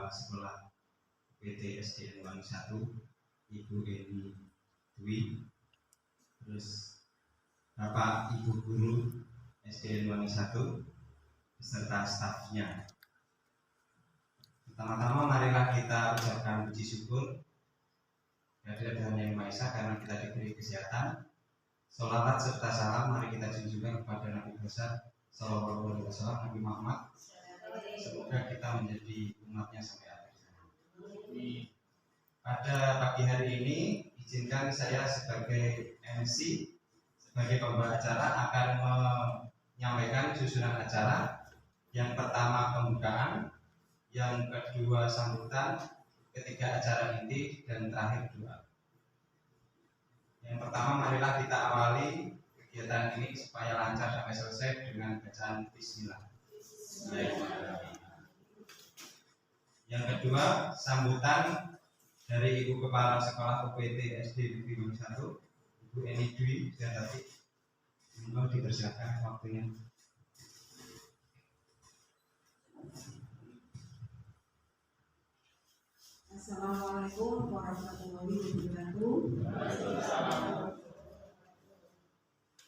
Sekolah PT SDN Wangi 1, Ibu Eni Dwi, terus Bapak Ibu Guru SDN Wangi 1 beserta stafnya. Pertama-tama marilah kita ucapkan puji syukur kehadirat Tuhan Yang Maha Esa karena kita diberi kesehatan. Sholawat serta salam mari kita junjungkan kepada Nabi besar Sallallahu Alaihi Wasallam, Nabi Muhammad. Semoga kita menjadi umatnya sampai akhir zaman. Pada pagi hari ini izinkan saya sebagai MC, sebagai pembawa acara akan menyampaikan susunan acara. Yang pertama pembukaan, yang kedua sambutan, ketiga acara inti, dan terakhir doa. Yang pertama marilah kita awali kegiatan ini supaya lancar sampai selesai dengan bacaan Bismillah. Yang kedua sambutan dari Ibu Kepala Sekolah UPT SD Negeri Wangi 1, Ibu Eni Dwi dan tadi mohon dipersilakan waktunya. Assalamualaikum warahmatullahi wabarakatuh.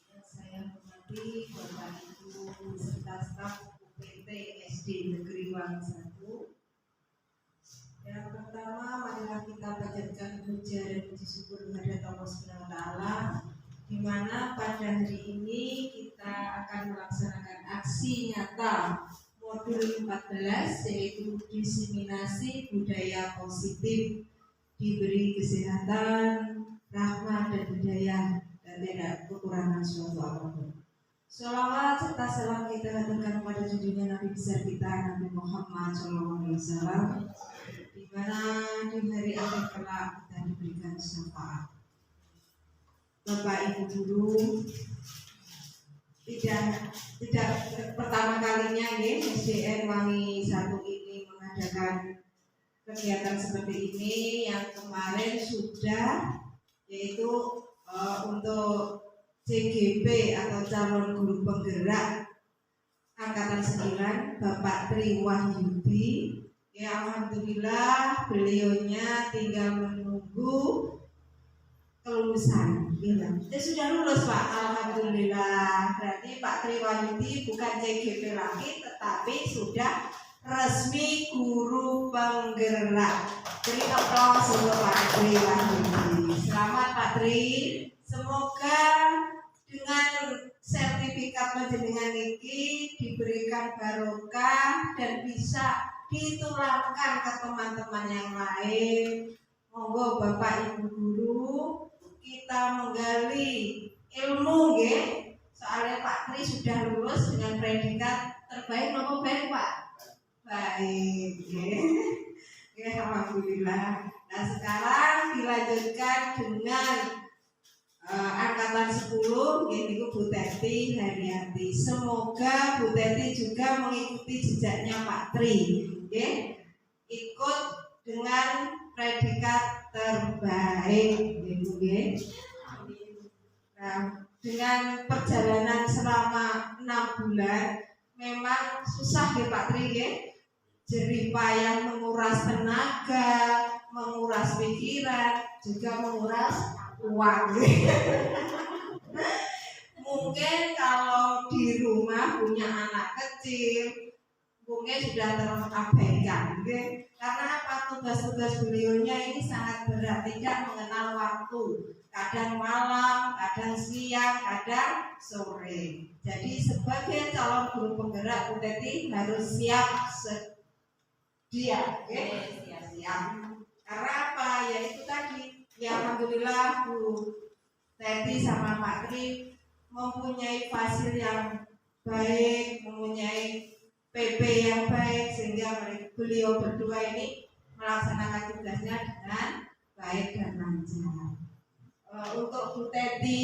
Yang saya hormati Bapak Ibu serta staf UPT SD Negeri Wangi 1. Yang pertama, marilah kita panjatkan puja dan puji syukur kepada Allah Subhanahu wa Ta'ala, di mana pada hari ini kita akan melaksanakan aksi nyata modul 14, yaitu diseminasi budaya positif, diberi kesehatan, rahmat dan hidayah, dan tidak kekurangan suatu apapun. Sholawat serta salam kita haturkan kepada junjungan Nabi besar kita Nabi Muhammad SAW, di mana di hari akhir kelak kita diberikan syafaat. Bapak Ibu Guru, tidak pertama kalinya ya SDN Wangi 1 ini mengadakan kegiatan seperti ini. Yang kemarin sudah, yaitu untuk CGP atau calon guru penggerak angkatan 9 Bapak Tri Wahyudi. Ya, alhamdulillah beliaunya tinggal menunggu kelulusan. Ya, sudah lulus Pak, alhamdulillah. Berarti Pak Tri Wahyudi bukan CGP lagi, tetapi sudah resmi guru penggerak. Beri aplaus untuk Pak Tri Wahyudi. Selamat Pak Tri. Semoga dengan sertifikat panjenengan ini diberikan barokah dan bisa ditularkan ke teman-teman yang lain. Monggo Bapak Ibu Guru, kita menggali ilmu ya. Soalnya Pak Tri sudah lulus dengan predikat terbaik, nomor baik Pak? Baik ya, alhamdulillah. Nah sekarang dilanjutkan dengan angkatan 10, yaitu Bu Teti Haryati. Semoga Bu Teti juga mengikuti jejaknya Pak Tri ya, ikut dengan predikat terbaik Ibu ya. Nah, dengan perjalanan selama 6 bulan memang susah ya Pak Tri ya. Jerih payah menguras tenaga, menguras pikiran, juga menguras uang. Mungkin kalau di rumah punya anak kecil mungkin sudah terabaikan, karena apa, tugas-tugas beliaunya ini sangat berat, tidak mengenal waktu, kadang malam, kadang siang, kadang sore. Jadi sebagai calon guru penggerak Bu Teti harus siap sedia, siap. Karena apa? Ya itu tadi. Ya alhamdulillah Bu Teti sama Pak Tri mempunyai fasil yang baik, mempunyai PP yang baik, sehingga beliau berdua ini melaksanakan tugasnya dengan baik dan lancar. Untuk Bu Teti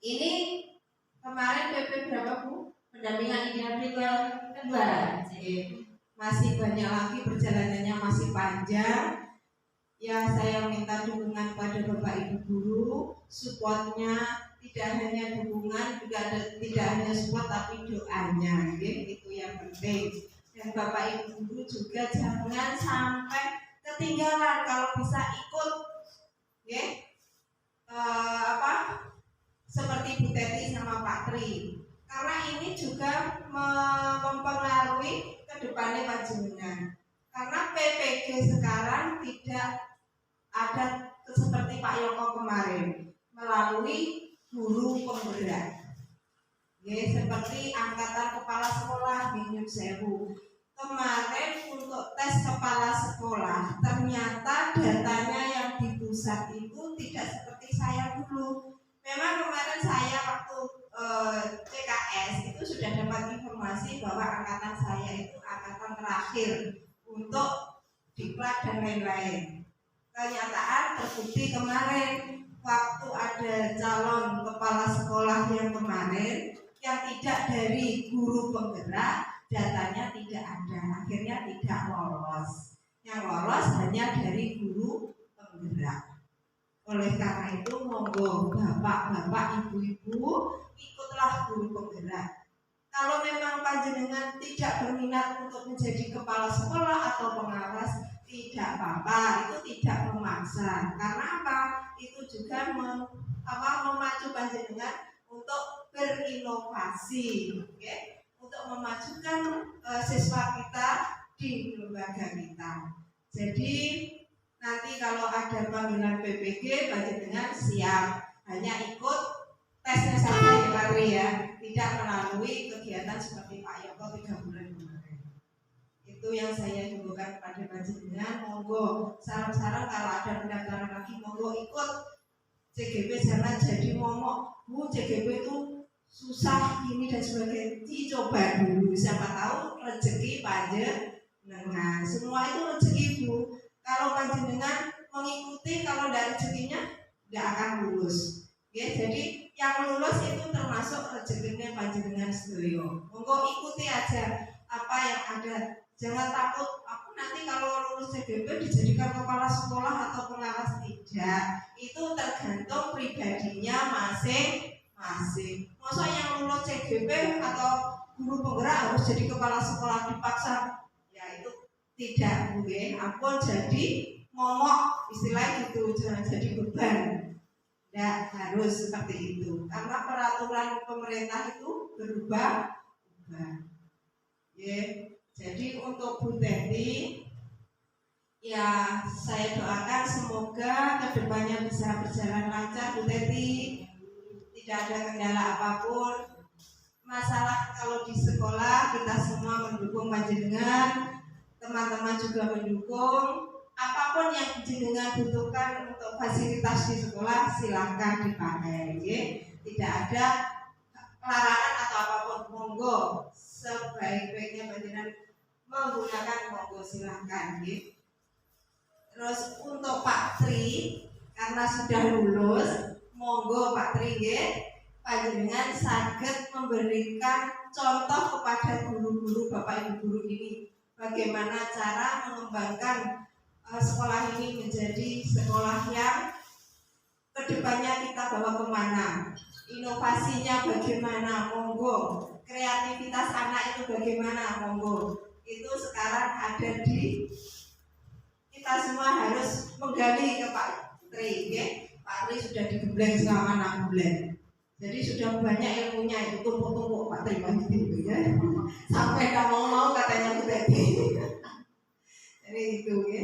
ini kemarin PP berapa Bu? Pendampingan ini kedua. Masih banyak lagi, perjalanannya masih panjang. Ya saya minta dukungan pada Bapak Ibu Guru, supportnya tidak hanya dukungan, juga tidak hanya support tapi doanya, itu yang penting. Dan Bapak Ibu guru juga jangan sampai ketinggalan, kalau bisa ikut ya, seperti Bu Teti sama Pak Tri, karena ini juga mempengaruhi kedepannya panjenengan. Karena PPG sekarang tidak ada seperti Pak Yoko kemarin melalui guru penggerak. Ya, seperti angkatan kepala sekolah di Nyun Sewu. Kemarin untuk tes kepala sekolah, ternyata datanya yang di pusat itu tidak seperti saya dulu. Memang kemarin saya waktu CKS itu sudah dapat informasi bahwa angkatan saya itu angkatan terakhir untuk diklat dan lain-lain. Kenyataan terbukti kemarin waktu ada calon kepala sekolah yang kemarin yang tidak dari guru penggerak, datanya tidak ada, akhirnya tidak lolos. Yang lolos hanya dari guru penggerak. Oleh karena itu monggo bapak-bapak, ibu-ibu, ikutlah guru penggerak. Kalau memang panjenengan tidak berminat untuk menjadi kepala sekolah atau pengawas, tidak apa-apa, itu tidak memaksa. Karena apa? Itu juga memacu panjenengan untuk berinovasi, okay? Untuk memajukan siswa kita di lembaga kita. Jadi nanti kalau ada panggilan PPG, panjenengan siap, hanya ikut tesnya saja ya Pak Tri ya, tidak melalui kegiatan seperti Pak Yoko 3 bulan kemarin. Itu yang saya himbaukan kepada panjenengan. Monggo sarang-sarang kalau ada pendaftaran lagi, monggo ikut. CGP jangan jadi momok, Bu CGP itu susah ini dan sebagainya. Dicoba dulu, siapa tahu rezeki panjenengan. Semua itu rezeki Bu. Kalau panjenengan mengikuti, kalau tidak rezekinya tidak akan lulus. Ya, jadi yang lulus itu termasuk rezekinya panjenengan sedoyo. Monggo ikuti aja apa yang ada. Jangan takut, aku nanti kalau lulus CGP dijadikan kepala sekolah atau pengawas, tidak. Itu tergantung pribadinya masing-masing. Masa yang lulus CGP atau guru penggerak harus jadi kepala sekolah dipaksa? Ya itu tidak mungkin. Ampun jadi momok, istilah gitu, jangan jadi beban. Tidak harus seperti itu. Karena peraturan pemerintah itu berubah. Ya. Jadi untuk Bu Teti, ya saya doakan semoga kedepannya bisa berjalan lancar Bu Teti, tidak ada kendala apapun. Masalah kalau di sekolah kita semua mendukung panjenengan, teman-teman juga mendukung. Apapun yang jenengan butuhkan untuk fasilitas di sekolah silahkan dipakai, ya. Tidak ada larangan atau apapun, monggo sebaik-baiknya panjenengan menggunakan, monggo silahkan, ya. Terus untuk Pak Tri, karena sudah lulus, monggo Pak Tri, ya, panjenengan saged memberikan contoh kepada guru-guru, Bapak Ibu guru ini, bagaimana cara mengembangkan sekolah ini menjadi sekolah yang kedepannya kita bawa kemana, inovasinya bagaimana, monggo, kreativitas anak itu bagaimana, monggo. Itu sekarang ada di kita semua, harus menggali ke Pak Tri, ya. Pak Tri sudah digembleng selama 6 bulan, jadi sudah banyak ilmunya, itu tumpuk-tumpuk Pak Tri gitu, ya. Sampai nggak mau katanya Bu Teti. Jadi itu, ya.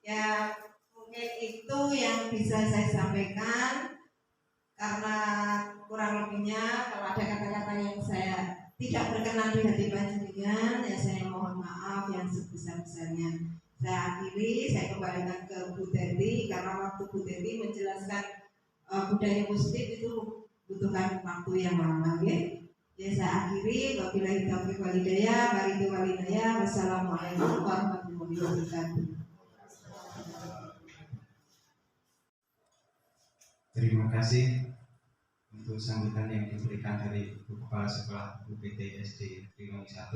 Ya mungkin itu yang bisa saya sampaikan. Karena kurang lebihnya kalau ada kata-kata yang saya tidak berkenan di hati panjenengan, ya saya mohon maaf yang sebesar-besarnya. Saya akhiri, saya kembalikan ke Bu Teti, karena waktu Bu Teti menjelaskan budaya positif itu butuhkan waktu yang lama, ya. Ya saya akhiri, wabillahi taufiq wal hidayah, wassalamualaikum warahmatullahi wabarakatuh. Terima kasih untuk sambutan yang diberikan dari Ibu Kepala Sekolah UPT SD Triwangi 1.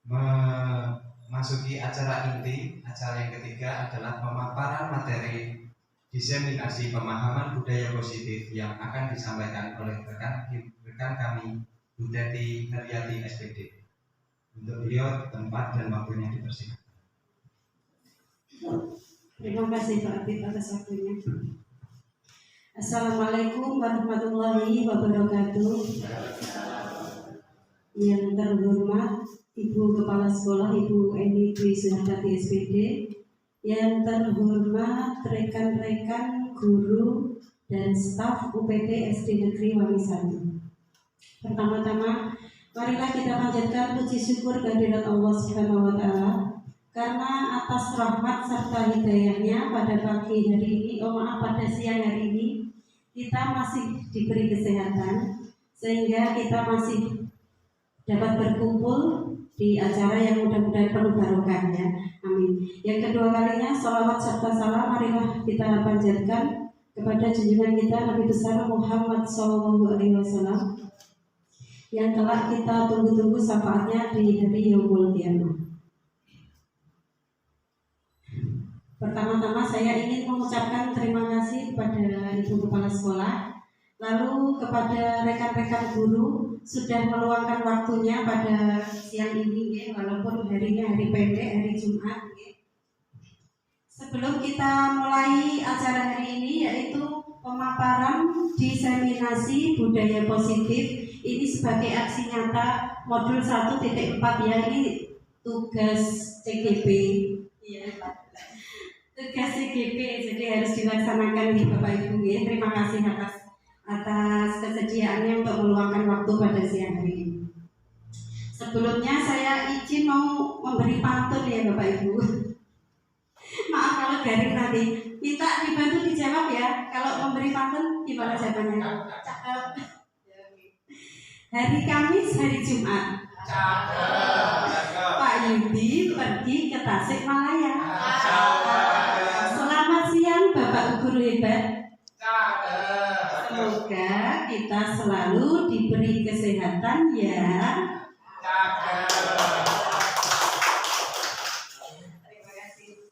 Memasuki acara inti, acara yang ketiga adalah pemaparan materi diseminasi pemahaman budaya positif yang akan disampaikan oleh rekan kami Bu Teti Haryati SPD. Untuk beliau tempat dan waktunya dipersilakan. Terima kasih Pak Abid atas waktunya. Assalamualaikum warahmatullahi wabarakatuh. Yang terhormat Ibu Kepala Sekolah Ibu Eni Dwi Suhartati SPD, yang terhormat rekan-rekan guru dan staf UPT SD Negeri Wangi 1. Pertama-tama, marilah kita panjatkan puji syukur kehadirat Allah Subhanahu wa Ta'ala karena atas rahmat serta hidayahnya pada pagi hari ini, pada siang hari ini kita masih diberi kesehatan sehingga kita masih dapat berkumpul di acara yang mudah-mudahan penuh barokahnya. Amin. Yang kedua kalinya, salawat serta salam marilah kita panjatkan kepada junjungan kita Nabi besar Muhammad SAW yang telah kita tunggu-tunggu syafaatnya di hari Yaumul Qiyamah. Pertama-tama saya ingin mengucapkan terima kasih kepada Ibu Kepala Sekolah, lalu kepada rekan-rekan guru sudah meluangkan waktunya pada siang ini, ya, walaupun harinya hari pendek, hari Jumat. Ya. Sebelum kita mulai acara hari ini, yaitu pemaparan diseminasi budaya positif, ini sebagai aksi nyata modul 1.4 ya, ini tugas CGP. Ya, tugas CGP, jadi harus dilaksanakan di Bapak Ibu. Ya. Terima kasih atas kesediaannya untuk meluangkan waktu pada siang hari ini. Sebelumnya saya izin mau memberi pantun ya Bapak Ibu. Maaf kalau garing nanti, minta dibantu dijawab ya. Kalau memberi pantun gimana jawabannya? Cakep. Hari Kamis, hari Jumat. Pak Yudi pergi ke Tasikmalaya. Selamat siang Bapak Guru hebat. Semoga kita selalu diberi kesehatan ya. Terima kasih.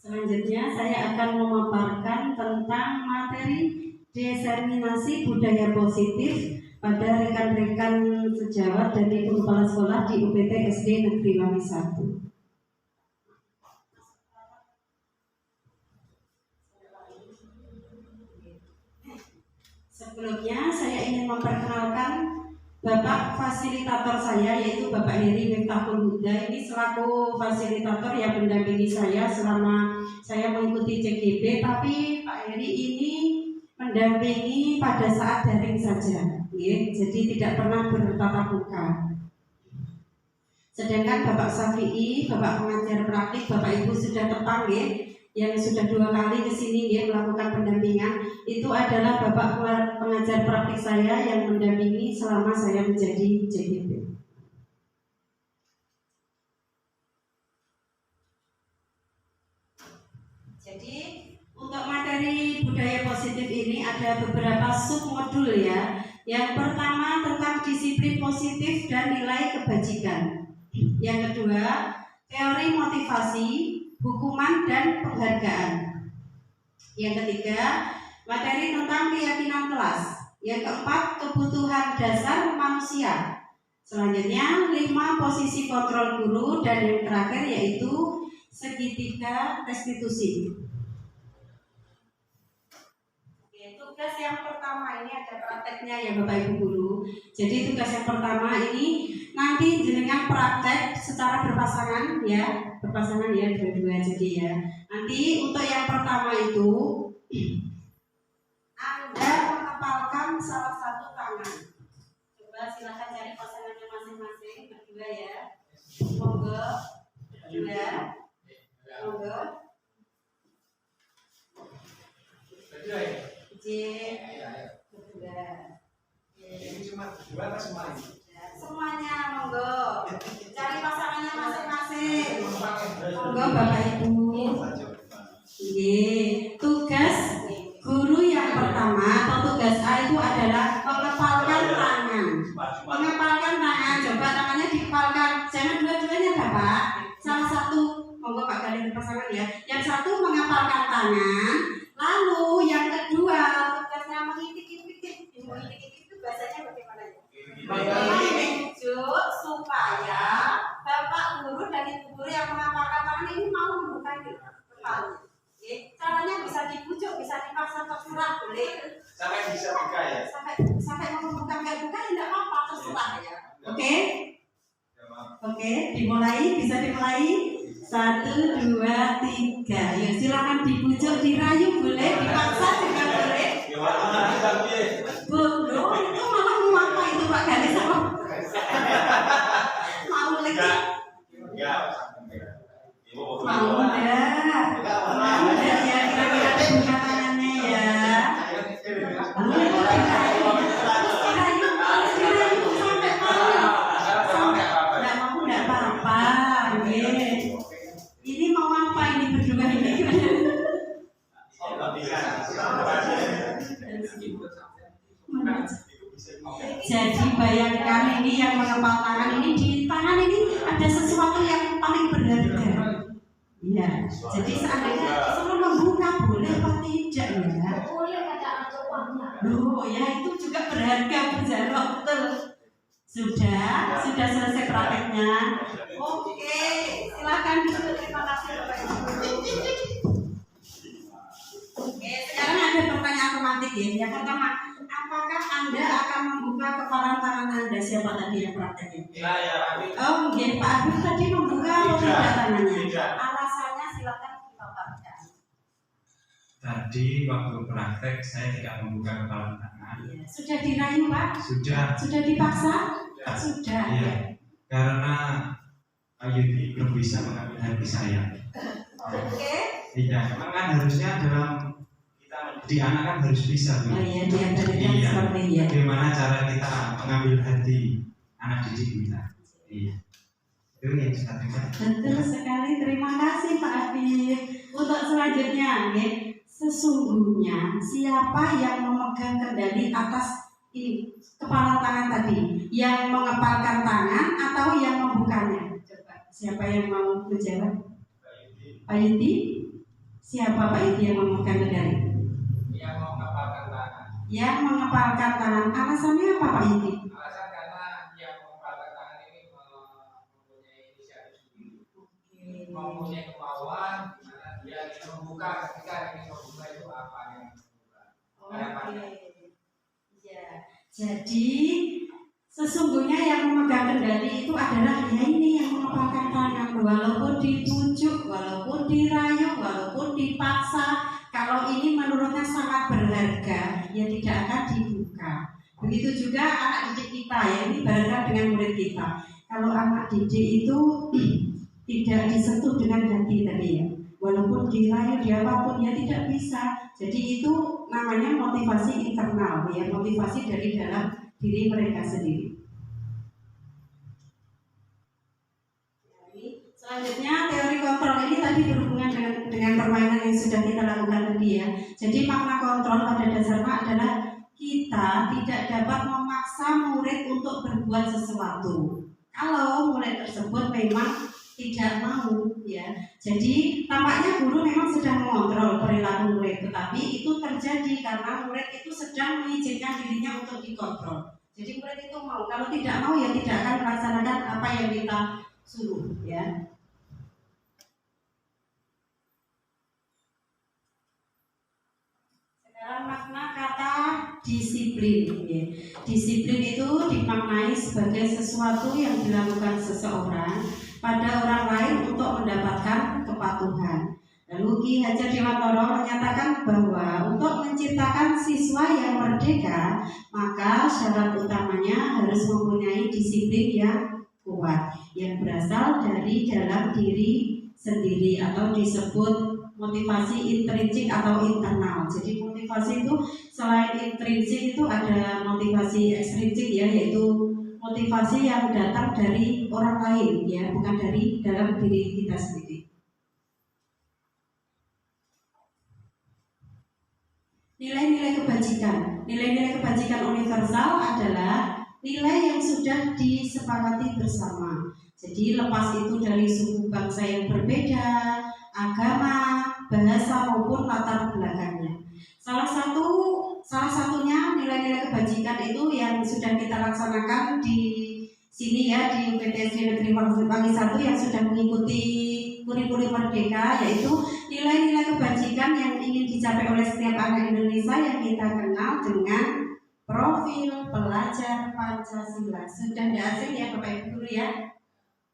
Selanjutnya saya akan memaparkan tentang materi diseminasi budaya positif pada rekan-rekan sejawat dan Ibu Kepala Sekolah di UPT SD Negeri Wangi 1. Sebelumnya saya ingin memperkenalkan Bapak fasilitator saya, yaitu Bapak Heri Miftahul Huda. Ini selaku fasilitator yang mendampingi saya selama saya mengikuti CGP, tapi Pak Heri ini mendampingi pada saat daring saja, ya, jadi tidak pernah bertatap muka. Sedangkan Bapak Syafi'i, Bapak pengajar praktik, Bapak Ibu sudah tepang ya, yang sudah 2 kali ke sini dia melakukan pendampingan, itu adalah Bapak pengajar praktik saya yang mendampingi selama saya menjadi CGP. Jadi untuk materi budaya positif ini ada beberapa submodul ya. Yang pertama tentang disiplin positif dan nilai kebajikan. Yang kedua, teori motivasi, hukuman dan penghargaan. Yang ketiga, materi tentang keyakinan kelas. Yang keempat, kebutuhan dasar manusia. Selanjutnya, 5 posisi kontrol guru, dan yang terakhir yaitu segitiga restitusi. Tugas yang pertama ini ada prakteknya ya Bapak Ibu guru. Jadi tugas yang pertama ini nanti jenengan praktek secara berpasangan ya, dua-dua jadi ya. Nanti untuk yang pertama itu Anda menghafalkan salah satu tangan. Coba silakan cari pasangannya masing-masing berdua ya. Monggo berdua. Monggo. Berdua. Ini cuma berdua atau semuanya? Semuanya monggo. Cari pasangannya masing-masing. Monggo Bapak Ibu. Tugas guru yang pertama atau tugas A itu adalah mengepalkan tangan. Mengepalkan tangan, coba tangannya dikepalkan. Jangan dua-duanya Bapak. Salah satu, monggo Pak Galih pasangan ya. Yang satu mengepalkan tangan. Lalu yang kedua tugasnya mengitik-itik. Mengitik-itik itu bahasanya bagaimana ya? Menunjuk Oke? Oke, dimulai, bisa dimulai. 1, 2, 3. Yuk silakan dibujuk, dirayu boleh, dipaksa juga boleh. Bodoh, itu malah mau apa itu Pak Galis apa? Mau lagi? Mau udah ya, kira-kira buka tangannya ya. Dirayu sampai mau. Nggak mau nggak apa-apa. Ini mau apa ini berdua ini? Jadi bayangkan ini yang mengepal tangan ini, di tangan ini ada sesuatu yang paling berharga. Iya. Jadi seandainya disuruh membuka boleh apa tidak ya? Loh ya itu juga berharga berjarok betul. Sudah selesai prakteknya. Oke, silakan duduk. Terima kasih Bapak Ibu. Oke, sekarang ada pertanyaan romantik ya. Yang pertama, apakah Anda akan membuka kepalan tangan Anda? Siapa tadi yang prakteknya? Oh, okay. Pak Abid tadi membuka atau tidak tangannya? Alasannya silakan dipaparkan. Tadi waktu praktek saya tidak membuka kepala tangan. Ya, sudah dirayu Pak? Sudah dipaksa? Sudah. Iya. Karena Ayudi belum bisa mengambil hati saya. Oke. Iya, memang kan harusnya dalam kita mendidik anak kan harus bisa. Oh iya, diajarkan seperti ya. Bagaimana cara kita mengambil hati anak didik kita? Iya. Itu yang saya terima. Betul sekali, terima kasih Pak Afif. Untuk selanjutnya, ya, sesungguhnya siapa yang memegang kendali atas ini kepala tangan tadi, yang mengepalkan tangan atau yang membukanya? Coba, siapa yang mau menjawab? Pak Yudi? Siapa Pak Yudi yang memegang kendali? Yang mengepalkan tangan. Yang mengepalkan tangan. Alasannya apa Pak Yudi? Alasan karena yang mengepalkan tangan ini mempunyai inisiatif sendiri, mempunyai kemauan di mana dia ingin membuka ketika ingin membuka itu apa yang membuka. Oke. Ya. Jadi sesungguhnya yang memegang kendali itu adalah dia ini yang mengepalkan tangan, walaupun ditunjuk, walaupun dirayu, walaupun dipaksa. Kalau ini menurutnya sangat berharga, ya tidak akan dibuka. Begitu juga anak didik kita ya, ini barangkali dengan murid kita. Kalau anak didik itu tidak disentuh dengan hati tadi ya, walaupun dirayu diapapun ya tidak bisa. Jadi itu namanya motivasi internal ya, motivasi dari dalam diri mereka sendiri. Selanjutnya teori kontrol ini tadi berhubungan dengan permainan yang sudah kita lakukan tadi ya. Jadi makna kontrol pada dasarnya adalah kita tidak dapat memaksa murid untuk berbuat sesuatu. Kalau murid tersebut memang tidak mau ya. Jadi tampaknya guru memang sedang mengontrol perilaku murid, tetapi itu terjadi karena murid itu sedang mengizinkan dirinya untuk dikontrol. Jadi murid itu mau, kalau tidak mau ya tidak akan melaksanakan apa yang kita suruh ya. Sekarang makna kata disiplin ya. Disiplin itu dimaknai sebagai sesuatu yang dilakukan seseorang pada orang lain untuk mendapatkan kepatuhan. Lalu Ki Hajar Dewantoro menyatakan bahwa untuk menciptakan siswa yang merdeka, maka syarat utamanya harus mempunyai disiplin yang kuat, yang berasal dari dalam diri sendiri atau disebut motivasi intrinsik atau internal. Jadi motivasi itu selain intrinsik itu ada motivasi ekstrinsik ya, yaitu motivasi yang datang dari orang lain ya, bukan dari dalam diri kita sendiri. Nilai-nilai kebajikan. Nilai-nilai kebajikan universal adalah nilai yang sudah disepakati bersama. Jadi lepas itu dari suku bangsa yang berbeda, agama, bahasa maupun latar belakangnya. Salah satunya nilai-nilai kebajikan itu yang sudah kita laksanakan di sini ya, di UPTSD Negeri Pagi 1 yang sudah mengikuti kurikulum merdeka, yaitu nilai-nilai kebajikan yang ingin dicapai oleh setiap anak Indonesia yang kita kenal dengan Profil pelajar Pancasila. Sudah tidak asing ya Bapak Ibu guru ya?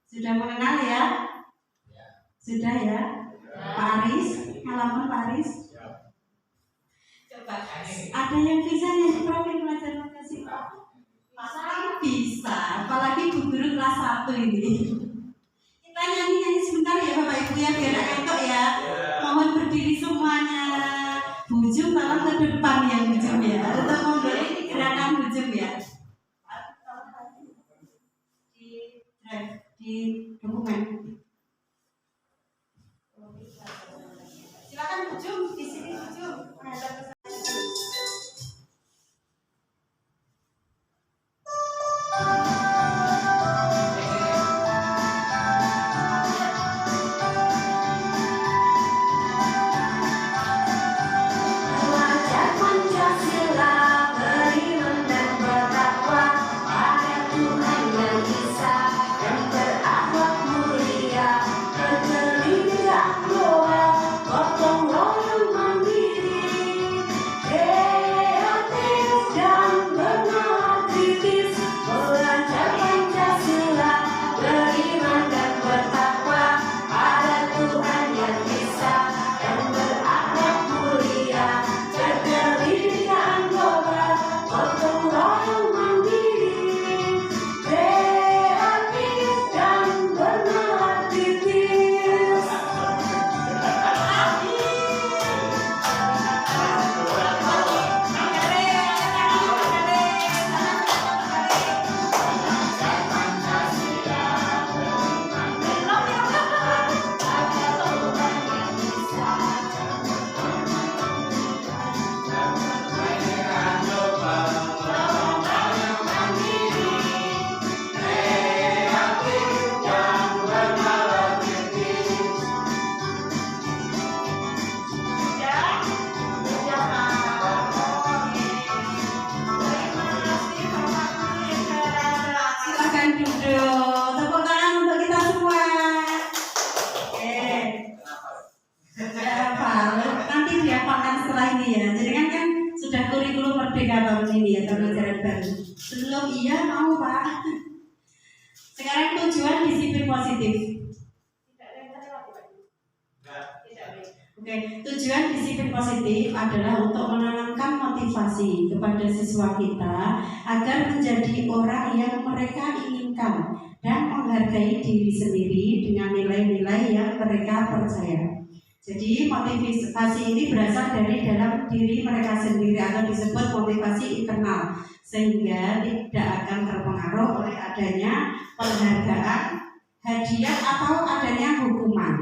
Sudah mengenal ya? Sudah ya? Pak Aris, halaman Pak Aris. Coba, ada yang bisa nyanyi profil pelajar Pancasila? Bisa, apalagi bu guru kelas 1 ini. Kita nyanyi-nyanyi sebentar ya Bapak Ibu ya, biar entok ya. Mohon berdiri semuanya. Bujum tolong ke depan ya Bujum ya. Untuk memberi ini gerakan Bujum ya. Di drive, di dokumen. Silakan Bujum, di sini Bujum. Sekarang tujuan disiplin positif. Oke, tujuan disiplin positif adalah untuk menanamkan motivasi kepada siswa kita agar menjadi orang yang mereka inginkan dan menghargai diri sendiri dengan nilai-nilai yang mereka percaya. Jadi motivasi ini berasal dari dalam diri mereka sendiri atau disebut motivasi internal, sehingga tidak akan terpengaruh oleh adanya penghargaan, hadiah atau adanya hukuman.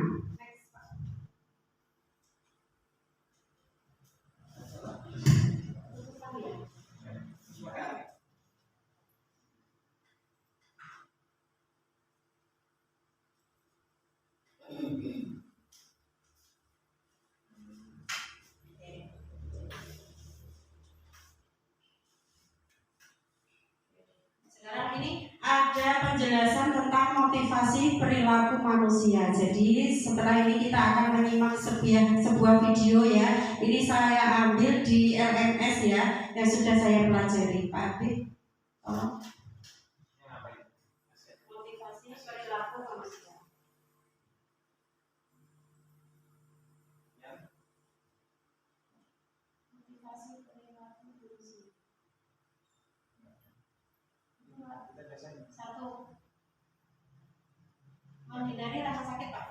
Sekarang ini ada penjelasan tentang motivasi perilaku manusia. Jadi setelah ini kita akan menyimak sebuah video ya. Ini saya ambil di LMS ya, yang sudah saya pelajari. Pak Abid, tolong. Motivasi perilaku manusia. Motivasi perilaku manusia. Satu, menghindari rasa sakit Pak.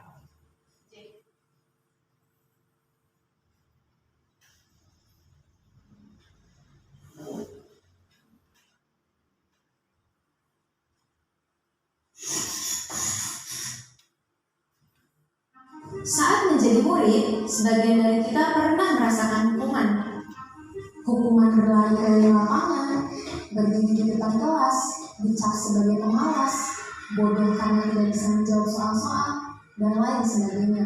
Saat menjadi murid, sebagian dari kita pernah merasakan hukuman. Hukuman berlari keliling lapangan, berdiri di depan kelas, dicap sebagai pemalas, bodoh karena tidak bisa menjawab soal-soal, dan lain sebagainya.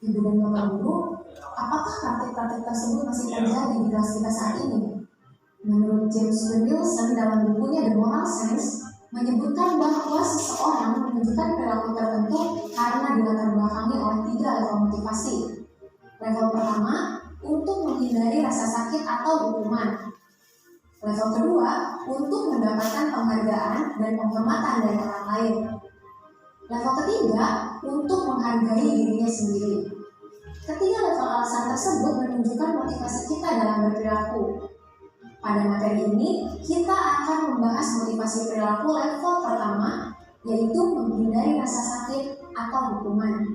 Ibu dan bapak guru, apakah praktik-praktik tersebut masih terjadi di kelas kita saat ini? Menurut James Wilson dalam bukunya The Moral Sense, menyebutkan bahwa seseorang menunjukkan perilaku tertentu karena dilatar belakangi oleh 3 level motivasi. Level pertama, untuk menghindari rasa sakit atau hukuman. Level kedua, untuk mendapatkan penghargaan dan penghormatan dari orang lain. Level ketiga, untuk menghargai dirinya sendiri. Ketiga level alasan tersebut menunjukkan motivasi kita dalam berperilaku. Pada materi ini, kita akan membahas motivasi perilaku level pertama, yaitu menghindari rasa sakit atau hukuman.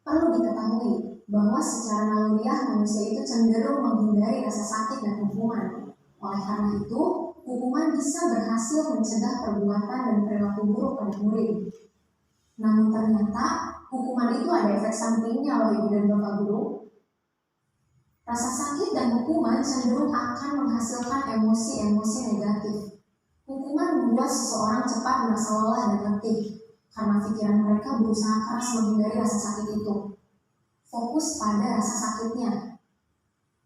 Perlu diketahui bahwa secara naluriah manusia itu cenderung menghindari rasa sakit dan hukuman. Oleh karena itu, hukuman bisa berhasil mencegah perbuatan dan perilaku buruk pada murid. Namun ternyata, hukuman itu ada efek sampingnya loh Ibu dan Bapak Guru. Rasa sakit dan hukuman cenderung akan menghasilkan emosi-emosi negatif. Hukuman membuat seseorang cepat merasa lelah dan letih, karena pikiran mereka berusaha keras menghindari rasa sakit itu. Fokus pada rasa sakitnya.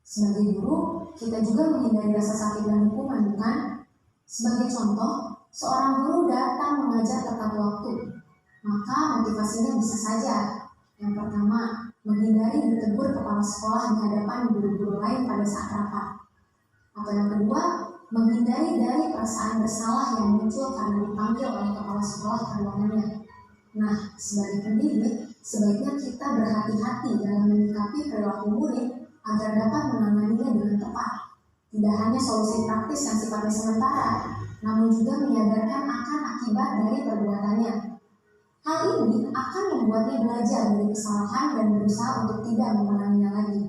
Sebagai guru, kita juga menghindari rasa sakit dan hukuman, bukan? Sebagai contoh, seorang guru datang mengajar tepat waktu. Maka motivasinya bisa saja. Yang pertama, menghindari ditegur kepala sekolah di hadapan guru-guru lain pada saat rapat. Atau yang kedua, menghindari dari perasaan bersalah yang muncul karena dipanggil oleh kepala sekolah ke ruangannya. Nah, sebagai pendidik, sebaiknya kita berhati-hati dalam menyikapi perilaku murid agar dapat menanganinya dengan tepat. Tidak hanya solusi praktis yang sifatnya sementara, namun juga menyadarkan akan akibat dari perbuatannya. Hal ini akan membuatnya belajar dari kesalahan dan berusaha untuk tidak mengulanginya lagi.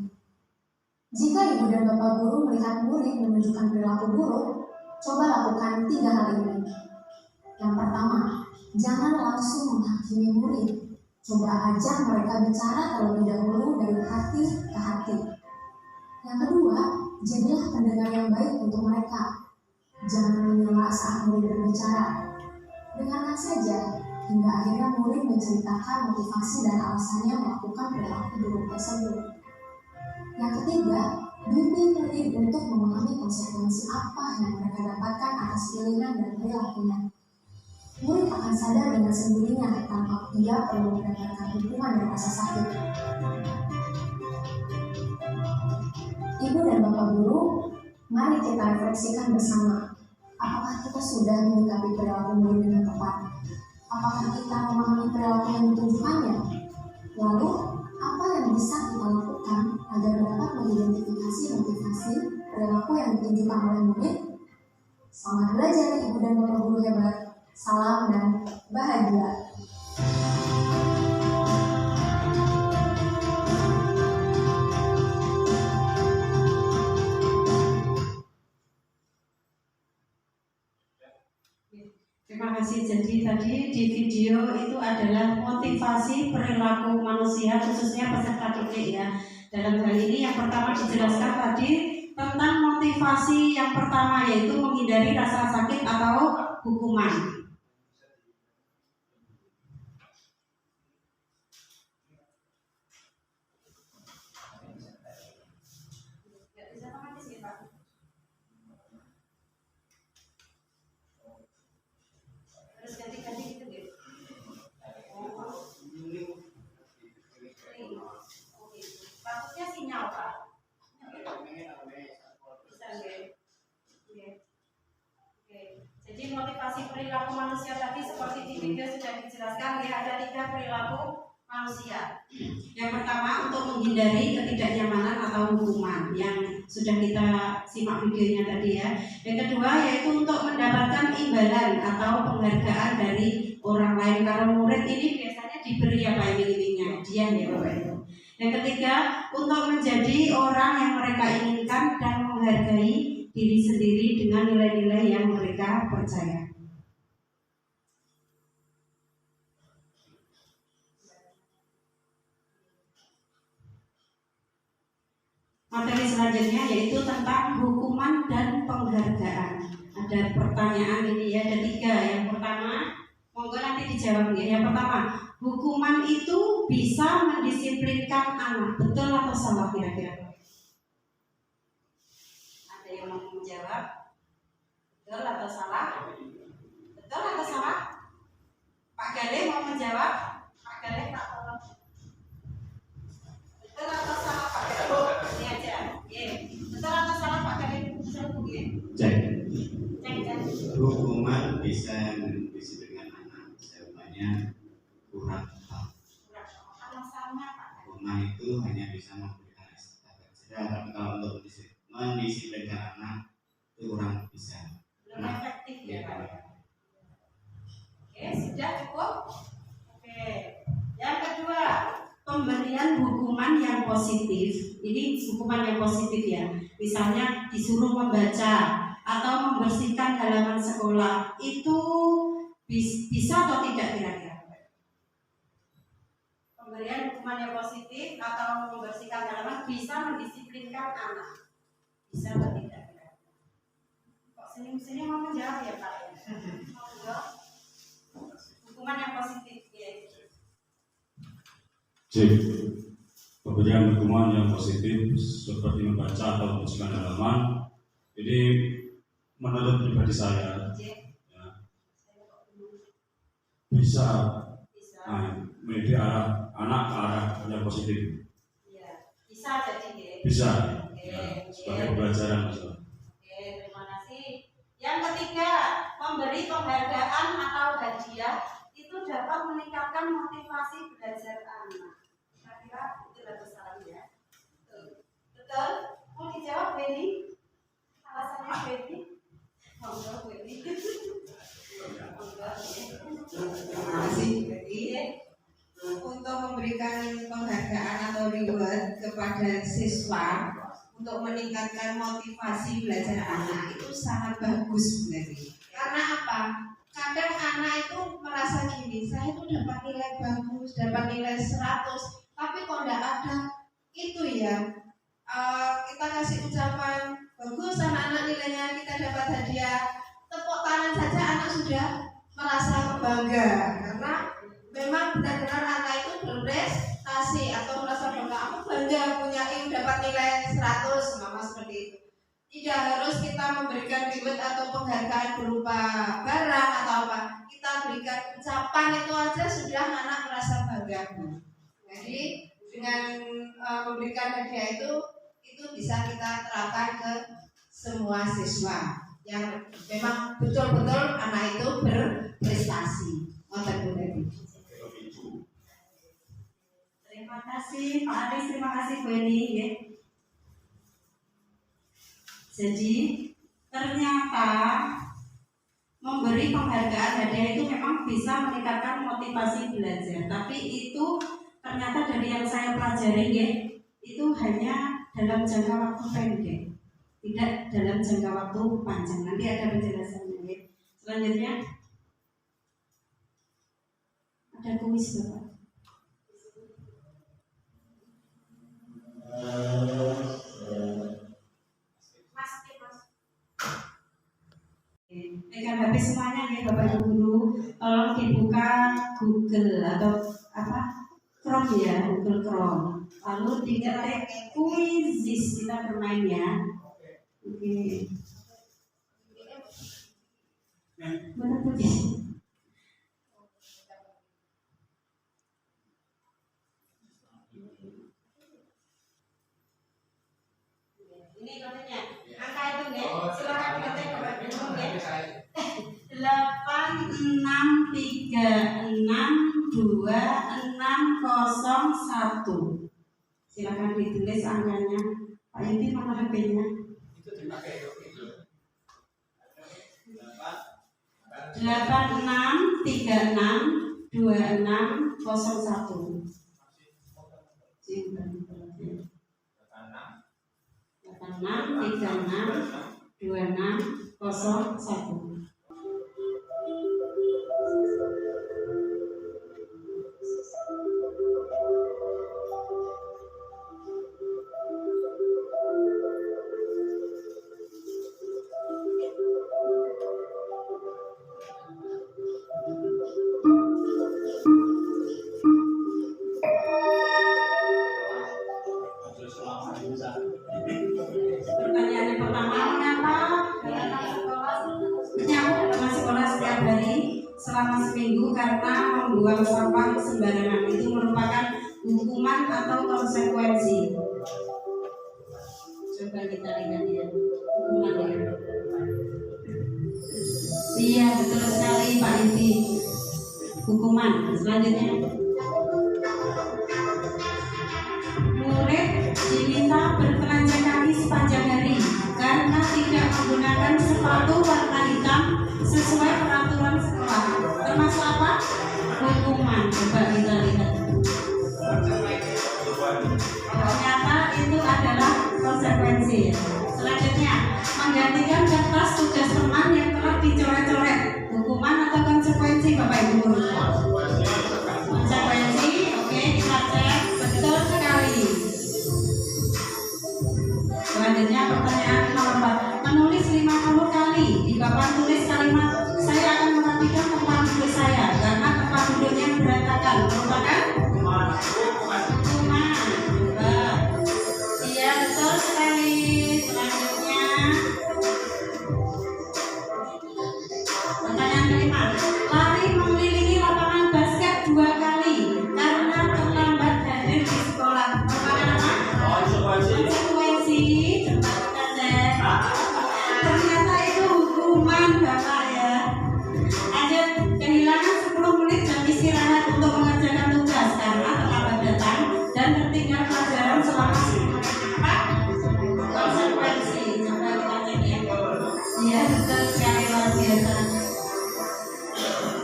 Jika Ibu dan Bapak Guru melihat murid menunjukkan perilaku buruk, coba lakukan 3 hal ini. Yang pertama, jangan langsung menghakimi murid. Coba ajak mereka bicara terlebih dahulu dari hati ke hati. Yang kedua, jadilah pendengar yang baik untuk mereka. Jangan menyela saat murid berbicara. Dengarkan saja hingga akhirnya murid menceritakan motivasi dan alasannya melakukan perilaku buruk tersebut. Yang ketiga, bimbing murid untuk memahami konsekuensi apa yang mereka dapatkan atas pilihan dan perilakunya. Murid akan sadar dengan sendirinya tanpa dia perlu mendapatkan hukuman dan rasa sakit. Ibu dan Bapak Guru, mari kita refleksikan bersama. Apakah kita sudah menyikapi perilaku murid dengan tepat? Apakah kita memahami perilaku yang ditunjukkannya? Lalu, apa yang bisa kita lakukan agar dapat mengidentifikasi motivasi perilaku yang ditunjukkan oleh murid? Selamat belajar Ibu dan Bapak Guru hebat. Salam dan bahagia. Terima kasih. Jadi tadi di video itu adalah motivasi perilaku manusia, khususnya peserta didik ya. Dalam hal ini yang pertama dijelaskan tadi tentang motivasi yang pertama, yaitu menghindari rasa sakit atau hukuman. Jadi motivasi perilaku manusia tadi seperti di video sudah dijelaskan ya, ada 3 perilaku manusia. Yang pertama untuk menghindari ketidaknyamanan atau hukuman yang sudah kita simak videonya tadi ya. Yang kedua yaitu untuk mendapatkan imbalan atau penghargaan dari orang lain. Kalau murid ini biasanya diberi apa iming-imingnya, hadiah ya Bapak Ibu. Yang ketiga untuk menjadi orang yang mereka inginkan dan menghargai diri sendiri dengan nilai-nilai yang mereka percaya. Materi selanjutnya yaitu tentang hukuman dan penghargaan. Ada pertanyaan ini ya, ada 3. Yang pertama, monggo nanti dijawab ya. Yang pertama, hukuman itu bisa mendisiplinkan anak, betul atau salah kira-kira? Ada yang mau menjawab? Betul atau salah? Betul atau salah? Pak Galih mau menjawab? Pak Galih, Pak Hukuman bisa mendisiplinkan anak, misalnya kurang hal. Hukuman itu hanya bisa memberikan efek jerah, tapi kalau untuk mendisiplinkan anak itu kurang bisa. Belum efektif ya Pak. Oke, sudah cukup. Oke, yang kedua, pemberian hukuman yang positif. Ini hukuman yang positif ya. Misalnya disuruh membaca atau membersihkan halaman sekolah. Itu bisa atau tidak kira-kira? Pemberian hukuman yang positif atau membersihkan halaman bisa mendisiplinkan anak. Bisa atau tidak kira-kira? Kok senyum-senyum mau menjawab ya Pak? Mau menjawab? Hukuman yang positif ya. C. Pemberian hukuman yang positif seperti membaca atau membersihkan halaman. Ini menurut pribadi saya ya, bisa mendidik anak ke arah yang positif. Ya, bisa jadi ya. Bisa. Oke, Ya, oke. sebagai pembelajaran bisa. Oke, terima kasih. Yang ketiga, memberi penghargaan atau hadiah itu dapat meningkatkan motivasi belajar anak. Kira-kira itu besar ya. Betul? Mau dijawab Benny? Alasannya Benny? Monggo Benny. Monggo. Terima kasih. Jadi untuk memberikan penghargaan atau reward kepada siswa untuk meningkatkan motivasi belajar anak itu sangat bagus berarti. Karena apa? Kadang anak itu merasa gini, saya itu dapat nilai bagus, dapat nilai 100, tapi kok tidak ada itu ya. Kita kasih ucapan bagus anak-anak nilainya, kita dapat hadiah, tepuk tangan saja anak sudah merasa bangga karena memang benar-benar anak itu berprestasi atau merasa bangga. Aku bangga punya dapat nilai 100, mama seperti itu. Tidak harus kita memberikan reward atau penghargaan berupa barang atau apa. Kita berikan ucapan itu aja sudah anak merasa bangga. Jadi dengan memberikan hadiah itu bisa kita terapkan ke semua siswa yang memang betul-betul anak itu berprestasi. Terima kasih Pak Aris, terima kasih Bu Eni ya. Jadi ternyata memberi penghargaan hadiah itu memang bisa meningkatkan motivasi belajar. Tapi itu ternyata dari yang saya pelajari ya, itu hanya dalam jangka waktu pendek, tidak dalam jangka waktu panjang. Nanti ada penjelasannya ya. Selanjutnya ada kuis Bapak. Pegang HP semuanya ya Bapak Ibu Guru, tolong dibuka Google atau apa Chrome ya, Google Chrome. Lalu diketik Quizzes, kita bermain ya. Oke. Mana tuh? Ini kodenya, angka itu nih, silakan diketik Bapak Ibu ya. 8636261. Silakan ditulis angkanya. Pak Yudi mana HP-nya? Itu dipakai itu. 86362601. 86362601. Pertanyaan yang pertama, mengapa menyambut dengan sekolah setiap hari selama seminggu karena membuang sampah sembarangan itu merupakan hukuman atau konsekuensi? Coba kita lihat ya, hukuman ya. Iya, betul sekali Pak Indi. Hukuman selanjutnya, murid diminta bertelanjang kaki sepanjang hari karena tidak menggunakan sepatu warna hitam sesuai peraturan sekolah. Termasuk apa? Hukuman. Coba kita lihat. Ternyata itu adalah konsekuensi. Selanjutnya, menggantikan kertas tugas teman yang telah dicoret-coret. Hukuman atau konsekuensi Bapak Ibu? Konsekuensi. Oke, kita cek. Betul sekali. Selanjutnya pertanyaan nomor 4. Menulis 50 kali di papan tulis kalimat saya akan merapikan tempat duduk saya karena tempat duduknya berantakan. Merupakan hukuman. Coba. Iya, betul sekali. Selanjutnya pertanyaan kelima. Lari mengelilingi lapangan basket 2 kali karena terlambat hadir di sekolah. Merupakan apa? Konsekuensi. Coba kita cek. Ternyata itu hukuman Bapak ya. Ada kehilangan 10 menit jam istirahat untuk mengerjakan tugas karena terlambat datang dan tertinggal pelajaran selama 10 menit. Apa? Konsekuensi. Coba kita cek ya. Iya, betul sekali, luar biasa.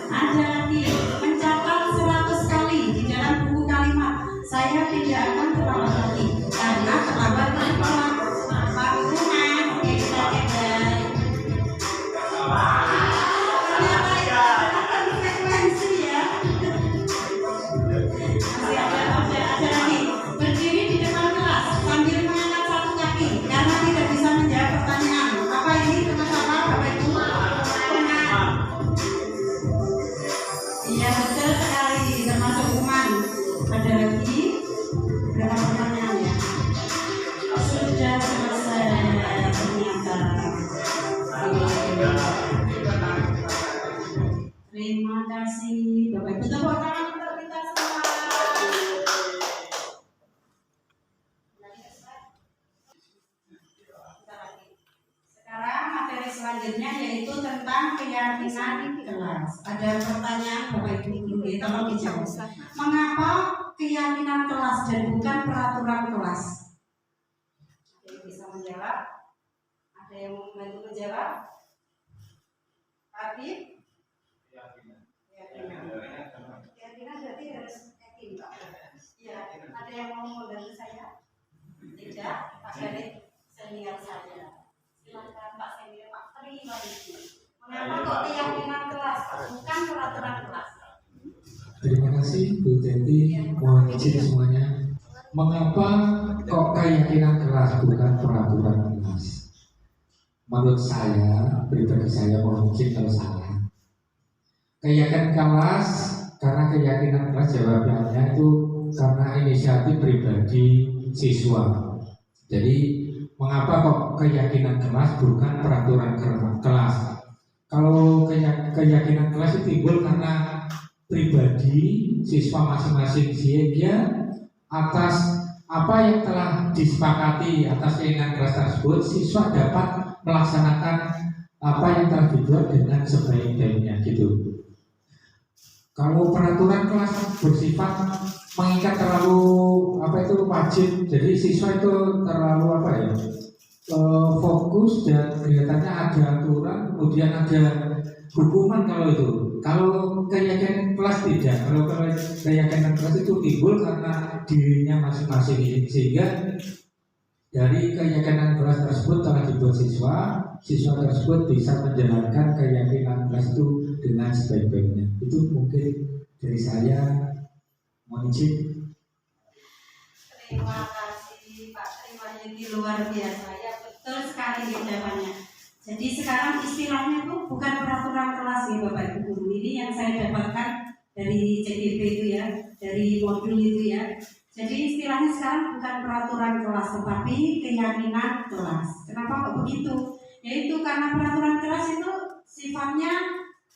Ada lagi, mencatat 100 kali di dalam buku kalimat saya tidak akan terlambat lagi karena terlambat bersekolah. Apa hukuman? Oke, kita cek guys. Ternyata itu adalah konsekuensi ya. Masih ada lagi. Berdiri di depan kelas sambil mengangkat satu kaki karena tidak bisa menjawab pertanyaan. Apa ini? Termasuk apa Bapak Ibu? Hukuman. Iya, betul sekali, termasuk hukuman. Ada lagi berapa pertanyaan ya? Sudah selesai ternyata. Terima kasih Bapak Ibu. Tepuk tangan untuk kita semua. Sekarang materi selanjutnya yaitu tentang keyakinan kelas. Ada pertanyaan Bapak Ibu guru, tolong dijawab. Mengapa keyakinan kelas dan bukan peraturan kelas? Ada yang bisa menjawab? Ada yang mau membantu menjawab? Habib? Keyakinan berarti harus yakin Pak. Iya. Ada yang mau membantu saya? Tidak. Pak Galit senior saya. Silakan Pak senior Pak Tri Wadidi. Mengapa kok keyakinan kelas bukan peraturan kelas? Terima kasih Bu Teti, mohon izin semuanya. Mengapa kok keyakinan kelas bukan peraturan kelas? Menurut saya, pribadi saya mohon izin kalau salah. Keyakinan kelas, karena keyakinan kelas jawabannya itu karena inisiatif pribadi siswa. Jadi mengapa kok keyakinan kelas bukan peraturan kelas? Kalau keyakinan kelas itu timbul karena pribadi siswa masing-masing, sehingga atas apa yang telah disepakati atas keinginan kelas tersebut, siswa dapat melaksanakan apa yang telah dibuat dengan sebaik-baiknya gitu. Kalau peraturan kelas bersifat mengikat terlalu wajib, jadi siswa itu terlalu fokus dan kelihatannya ada aturan, kemudian ada hukuman kalau itu. Kalau keyakinan kelas tidak, kalau keyakinan kelas itu timbul karena dirinya masing-masing, sehingga dari keyakinan kelas tersebut telah dibuat siswa tersebut bisa menjalankan keyakinan kelas itu dengan sebaik-baiknya. Itu mungkin dari saya, mohon izin. Terima kasih Pak Tri Wadidi, luar biasa ya, betul sekali jawabannya. Jadi sekarang istilahnya itu bukan peraturan kelas ya Bapak Ibu guru. Ini yang saya dapatkan dari CGP itu ya, dari modul itu ya. Jadi istilahnya sekarang bukan peraturan kelas, tetapi keyakinan kelas. Kenapa kok begitu? Yaitu karena peraturan kelas itu sifatnya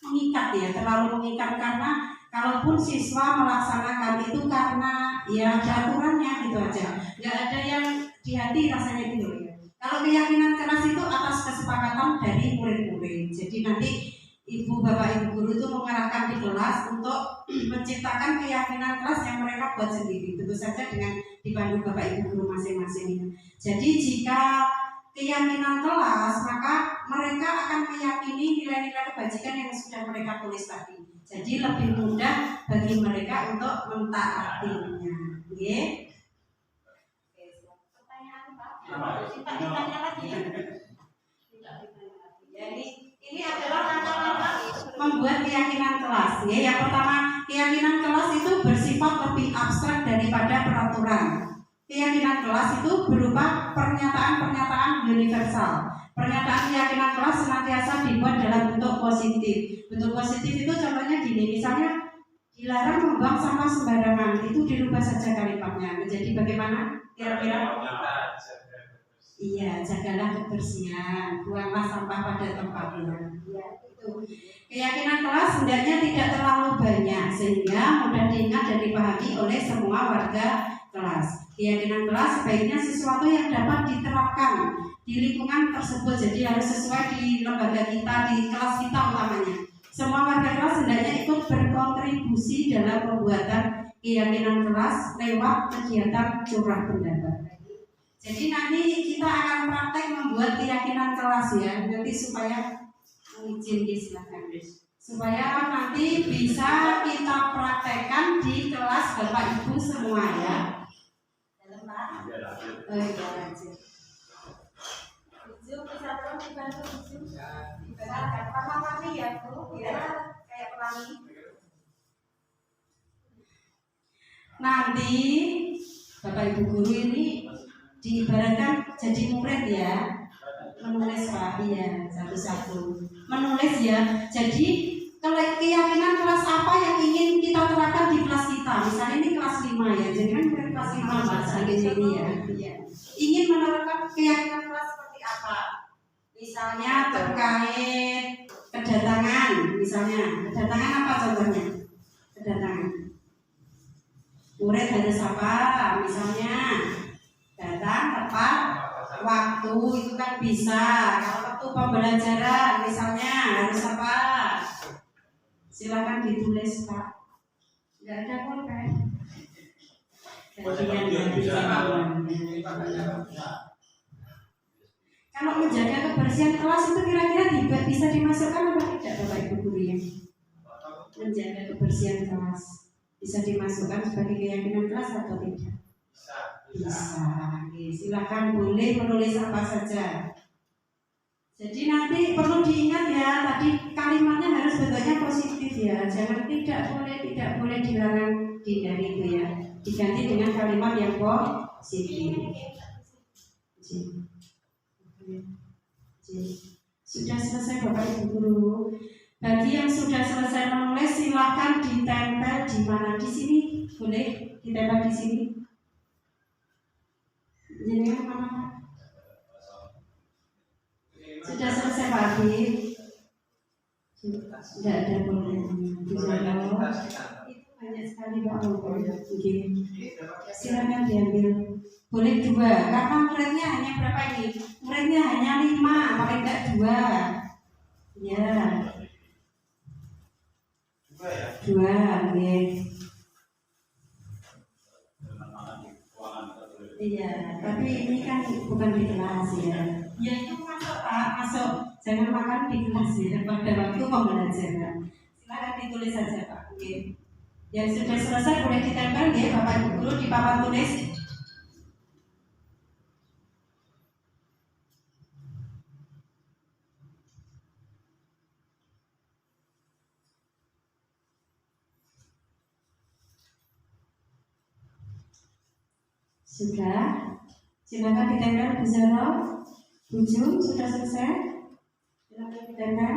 mengikat ya, terlalu mengikat, karena kalaupun siswa melaksanakan itu karena ya ada aturannya gitu aja, nggak ada yang di hati rasanya gitu ya. Kalau keyakinan kelas itu atas kesepakatan dari murid-murid. Jadi nanti ibu ibu bapak ibu guru itu mengarahkan di kelas untuk menciptakan keyakinan kelas yang mereka buat sendiri, tentu saja dengan dipandu bapak ibu guru masing-masing. Jadi jika keyakinan kelas, maka mereka akan meyakini nilai-nilai kebajikan yang sudah mereka tulis tadi. Jadi lebih mudah bagi mereka untuk mentaatinya. Oke. Pertanyaan Pak? Ditanya lagi ya. Jadi ini adalah langkah-langkah membuat keyakinan kelas. Ya, yang pertama, keyakinan kelas itu bersifat lebih abstrak daripada peraturan. Keyakinan kelas itu berupa pernyataan-pernyataan universal. Pernyataan keyakinan kelas senantiasa dibuat dalam bentuk positif. Bentuk positif itu contohnya gini, misalnya dilarang membuang sampah sembarangan, itu dirubah saja kalimatnya menjadi bagaimana? Kira-kira? Iya, jagalah kebersihan, buanglah sampah pada tempatnya. Ya, itu. Keyakinan kelas hendaknya tidak terlalu banyak sehingga mudah diingat dan dipahami oleh semua warga kelas. Keyakinan kelas sebaiknya sesuatu yang dapat diterapkan di lingkungan tersebut, jadi harus sesuai di lembaga kita, di kelas kita utamanya. Semua warga kelas hendaknya ikut berkontribusi dalam pembuatan keyakinan kelas lewat kegiatan curah pendapat. Jadi nanti kita akan praktek membuat keyakinan kelas ya, nanti supaya izin silakan supaya nanti bisa kita praktekkan di kelas Bapak Ibu semua ya. Dalam Pak? Oh iya lanjut. Zoom bisa tolong dibantu Zoom. Dibenarkan pertama ya Bu, ya kayak pelangi. Nanti Bapak Ibu guru ini diibaratkan jadi murid ya, menulis Pak, iya satu-satu menulis ya. Jadi keyakinan kelas apa yang ingin kita terapkan di kelas kita, misalnya ini kelas 5 ya, jadi kan murid kelas 5 bahasa ini ya, ingin menerapkan keyakinan kelas seperti apa, misalnya terkait kedatangan, misalnya kedatangan apa contohnya, kedatangan murid harus apa, misalnya datang tepat waktu, itu kan bisa. Kalau waktu pembelajaran misalnya harus apa, silakan ditulis Pak, nggak ada pulpen. Kalau menjaga kebersihan kelas itu kira-kira bisa dimasukkan apa tidak Bapak Ibu guru ya? Menjaga kebersihan kelas bisa dimasukkan sebagai keyakinan kelas atau tidak? Bisa. Silakan boleh menulis apa saja. Jadi nanti perlu diingat ya, tadi kalimatnya harus bentuknya positif ya. Jangan tidak boleh dilarang dari itu ya. Diganti dengan kalimat yang positif. Sudah selesai Bapak Ibu guru. Bagi yang sudah selesai menulis silakan ditempel di mana, di sini boleh ditempel di sini. Jadi mana? Sudah selesai Pak Habib? Tidak ada boleh. Itu banyak sekali Pak Habib. Silakan diambil. Boleh 2. Karena muridnya hanya berapa ini? Muridnya hanya 5, paling tidak 2. Ya. 2, ya. Iya, tapi ini kan bukan di kelas ya. Ya itu masuk Pak, masuk. Jangan makan di kelas ya, pada waktu pembelajaran. Silakan ditulis saja Pak. Oke. Yang sudah selesai boleh ditempel ya Bapak Ibu guru di papan tulis. Sudah, silakan ditempel Bu Zara, Bu Jum, sudah selesai. Silakan ditempel.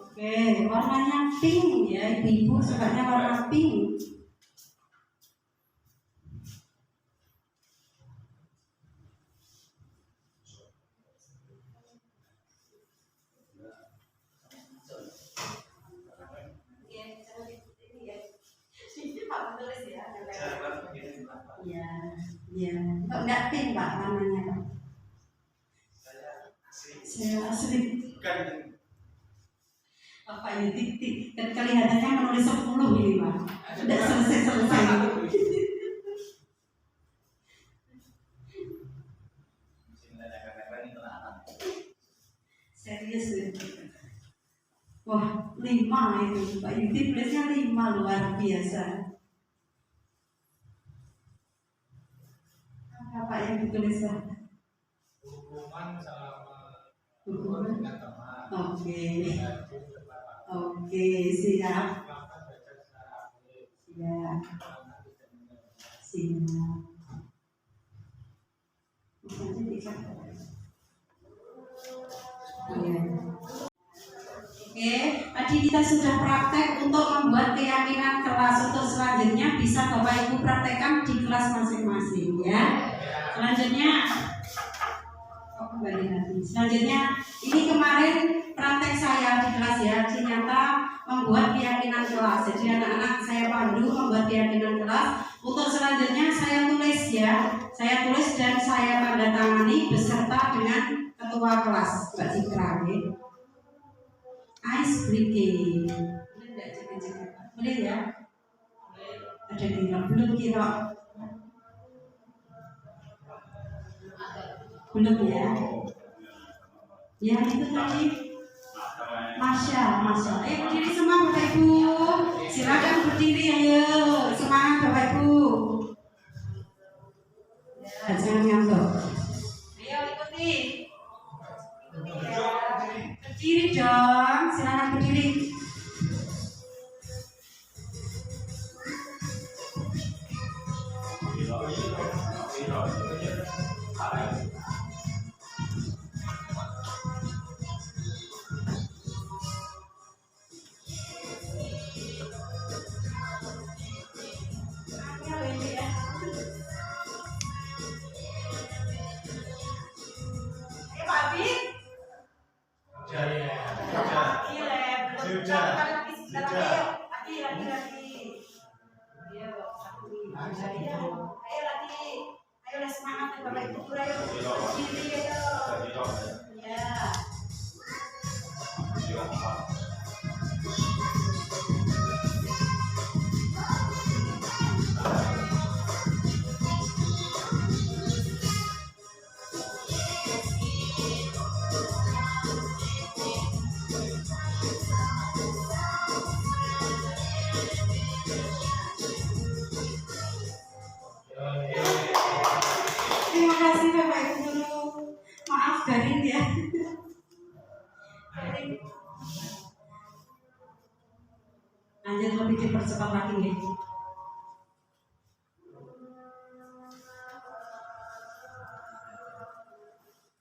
Oke, warnanya pink ya, ibu-ibu sukanya warna pink. Ya, enggak pink Pak warnanya Pak. Saya asli. Bapak ini titik. Dan kelihatannya menulis 10 ini Pak. Tidak selesai-selesai. Serius ya. Wah, 5 itu Pak Yudi tulisnya 5, luar biasa. Apa yang ditulis Pak? Hukuman selama Hukuman. dengan teman. Oke, Yaitu berpapasan. oke, siap, Melakukan baca secara aktif. siap, Karena tidak mendengar. siap. Misalnya dikatakan. Iya. Oke, tadi kita sudah praktek untuk membuat keyakinan kelas. Untuk selanjutnya bisa Bapak Ibu praktekkan di kelas masing-masing ya. Selanjutnya, kembali lagi. Selanjutnya, ini kemarin praktek saya di kelas ya. Ternyata membuat keyakinan kelas. Jadi anak-anak saya pandu membuat keyakinan kelas. Untuk selanjutnya saya tulis ya. Saya tulis dan saya tanda tangani beserta dengan ketua kelas Mbak Citra. Ya. Ice breaking. Boleh enggak cek-cek? Boleh ya? Ada kira belum kira. Belum ya? Yang itu tadi Masya. Berdiri semua Bapak Ibu. Silakan berdiri ayo. Semangat Bapak Ibu. Ya, jangan ngantuk. Ayo ikuti. Berdiri dong, silakan berdiri. Terima kasih Bapak Ibu Guru. Maaf garing ya. Lanjut lebih dipercepat lagi ya.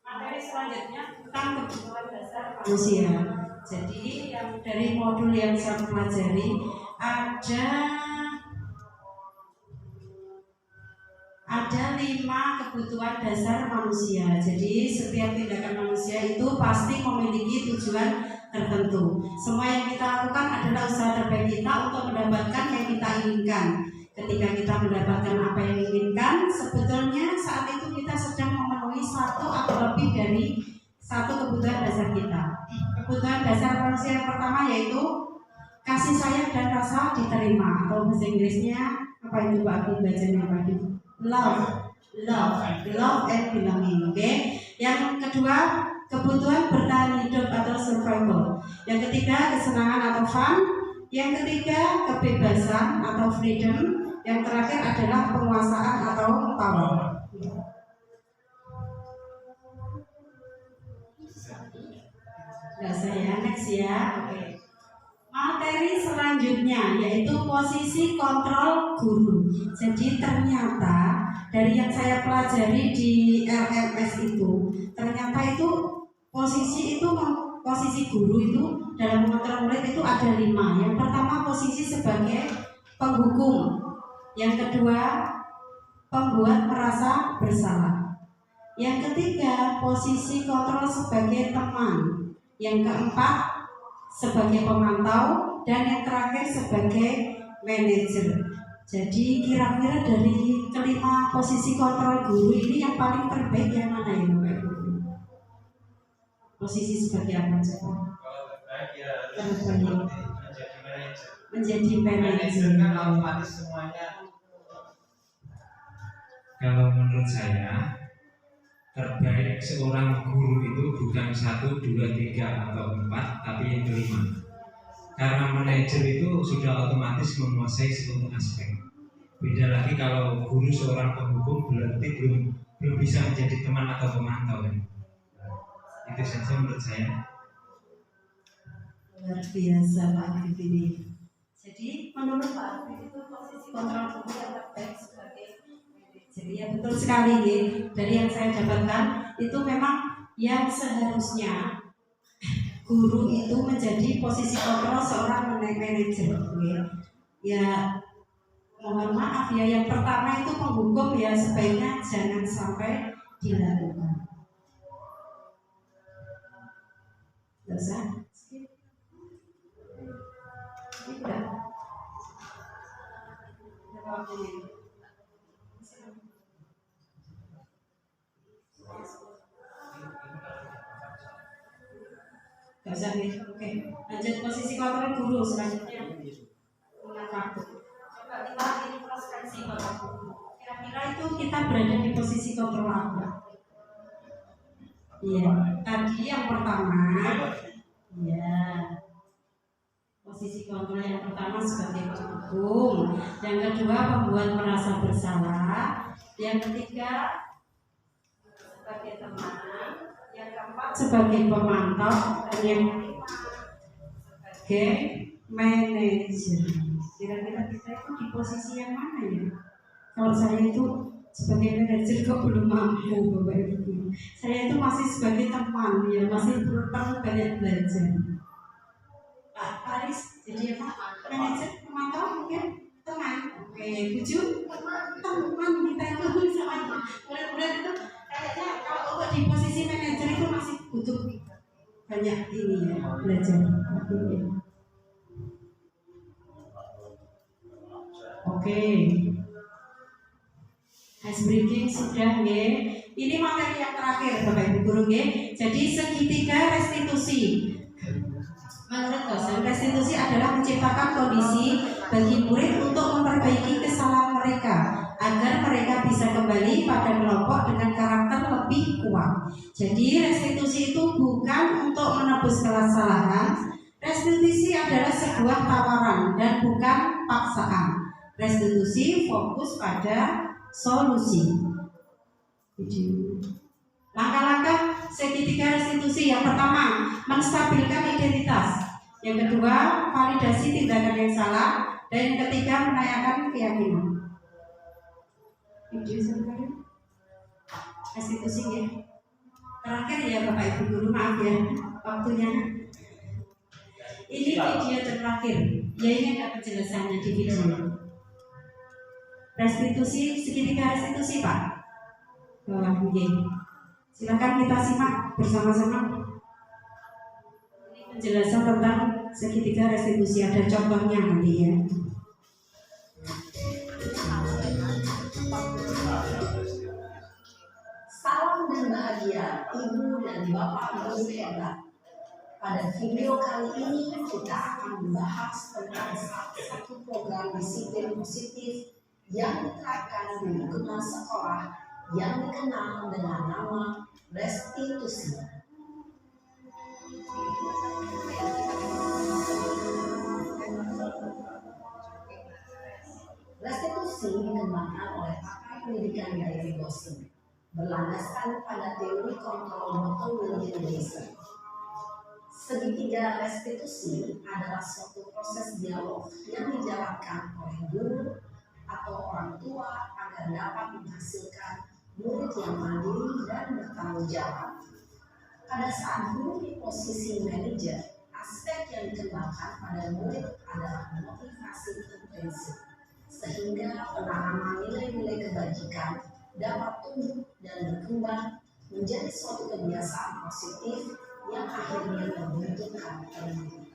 Materi selanjutnya tentang kebutuhan dasar manusia. Jadi yang dari modul yang saya pelajari ada 5 kebutuhan dasar manusia. Jadi setiap tindakan manusia itu pasti memiliki tujuan tertentu. Semua yang kita lakukan adalah usaha terbaik kita untuk mendapatkan yang kita inginkan. Ketika kita mendapatkan apa yang diinginkan, sebetulnya saat itu kita sedang memenuhi satu atau lebih dari satu kebutuhan dasar kita. Kebutuhan dasar manusia yang pertama yaitu kasih sayang dan rasa diterima, atau bahasa Inggrisnya apa itu Pak? Bacanya apa itu? Love and belonging. Oke. Yang kedua, kebutuhan bertahan hidup atau survival. Yang ketiga, kesenangan atau fun. Yang ketiga, kebebasan atau freedom. Yang terakhir adalah penguasaan atau power. Nah, saya next ya. Oke. Materi selanjutnya yaitu posisi kontrol guru. Jadi ternyata dari yang saya pelajari di LMS itu, ternyata itu posisi guru itu dalam mengontrol murid itu ada 5. Yang pertama posisi sebagai penghukum, yang kedua pembuat merasa bersalah, yang ketiga posisi kontrol sebagai teman, yang keempat sebagai pemantau, dan yang terakhir sebagai manajer. Jadi kira-kira dari kelima posisi kontrol guru ini yang paling terbaik yang mana ya Bapak Ibu? posisi sebagai apa coba? Kalau terbaik ya harus Terbaik. menjadi manajer. Menjadi Manajer manajer. kan otomatis semuanya. Kalau menurut saya terbaik seorang guru itu bukan 1, 2, 3 atau 4, tapi yang kelima. Karena manajer itu sudah otomatis menguasai seluruh aspek. Beda lagi kalau guru seorang penghukum berarti belum bisa menjadi teman atau pemantau kan. Itu saja menurut saya. Luar biasa Pak Arif ini. Jadi menurut Pak Arif itu posisi kontrol guru yang terbaik sebagai manajer. Ya betul sekali ya. Dari yang saya dapatkan itu memang yang seharusnya guru itu menjadi posisi kontrol seorang manajer. Ya mohon maaf ya, yang pertama itu penghukum ya sebaiknya jangan sampai dilakukan. Dosa. Tidak. Gak usah nih, oke. Lanjut posisi kontrol guru selanjutnya. Dengan waktu. Coba kita introspeksi kontrol guru. Kira-kira itu kita berada di posisi kontrol apa? Iya, tadi yang pertama, ya posisi kontrol yang pertama sebagai penghukum, yang kedua pembuat merasa bersalah, yang ketiga sebagai teman, yang keempat sebagai pemantau, dan yang kelima sebagai manajer. Kira-kira kita itu di posisi yang mana ya? Kalau saya itu sebagai manajer kok belum mampu Bapak Ibu. Saya itu masih sebagai teman ya, masih perlu banyak belajar. Pak Paris jadi apa? Manajer pemantau mungkin teman. Oke, tujuh teman kita itu sama. Mudah-mudahan itu kayaknya kalau untuk di posisi manajer itu masih butuh banyak ini ya belajar. Oke. Ice breaking sudah ya. Ini materi yang terakhir Bapak Ibu guru ya. Jadi segitiga restitusi. Menurut dosen, restitusi adalah menciptakan kondisi bagi murid untuk memperbaiki kesalahan mereka agar mereka bisa kembali pada kelompok dengan karakter lebih kuat. Jadi restitusi itu bukan untuk menebus kesalahan. Restitusi adalah sebuah tawaran dan bukan paksaan. Restitusi fokus pada solusi. Langkah-langkah segitiga restitusi. Yang pertama, menstabilkan identitas. Yang kedua, validasi tindakan yang salah. Dan yang ketiga, menanyakan keyakinan. Restitusi ya. Terakhir ya Bapak Ibu guru, maaf ya waktunya. Ini video terakhir. Ya ini ada penjelasannya di video. Restitusi, segitiga restitusi Pak. Bawah mungkin. Silakan kita simak bersama-sama. Ini penjelasan tentang segitiga restitusi, ada contohnya nanti ya. Salam dan bahagia Ibu dan Bapak guru hebat. Pada video kali ini kita akan membahas tentang satu program disiplin positif yang diterapkan di lingkungan sekolah yang dikenal dengan nama restitusi. Restitusi dikembangkan oleh pakar pendidikan dari Boston, berlandaskan pada teori kontrol Dr. William Jason. Segitiga restitusi adalah suatu proses dialog yang dijalankan oleh guru atau orang tua agar dapat menghasilkan murid yang mandiri dan bertanggung jawab. Pada saat guru di posisi manajer, aspek yang dikembangkan pada murid adalah motivasi intensif, sehingga penanaman nilai-nilai kebajikan dapat tumbuh dan berkembang menjadi suatu kebiasaan positif yang akhirnya membentuk karakter diri.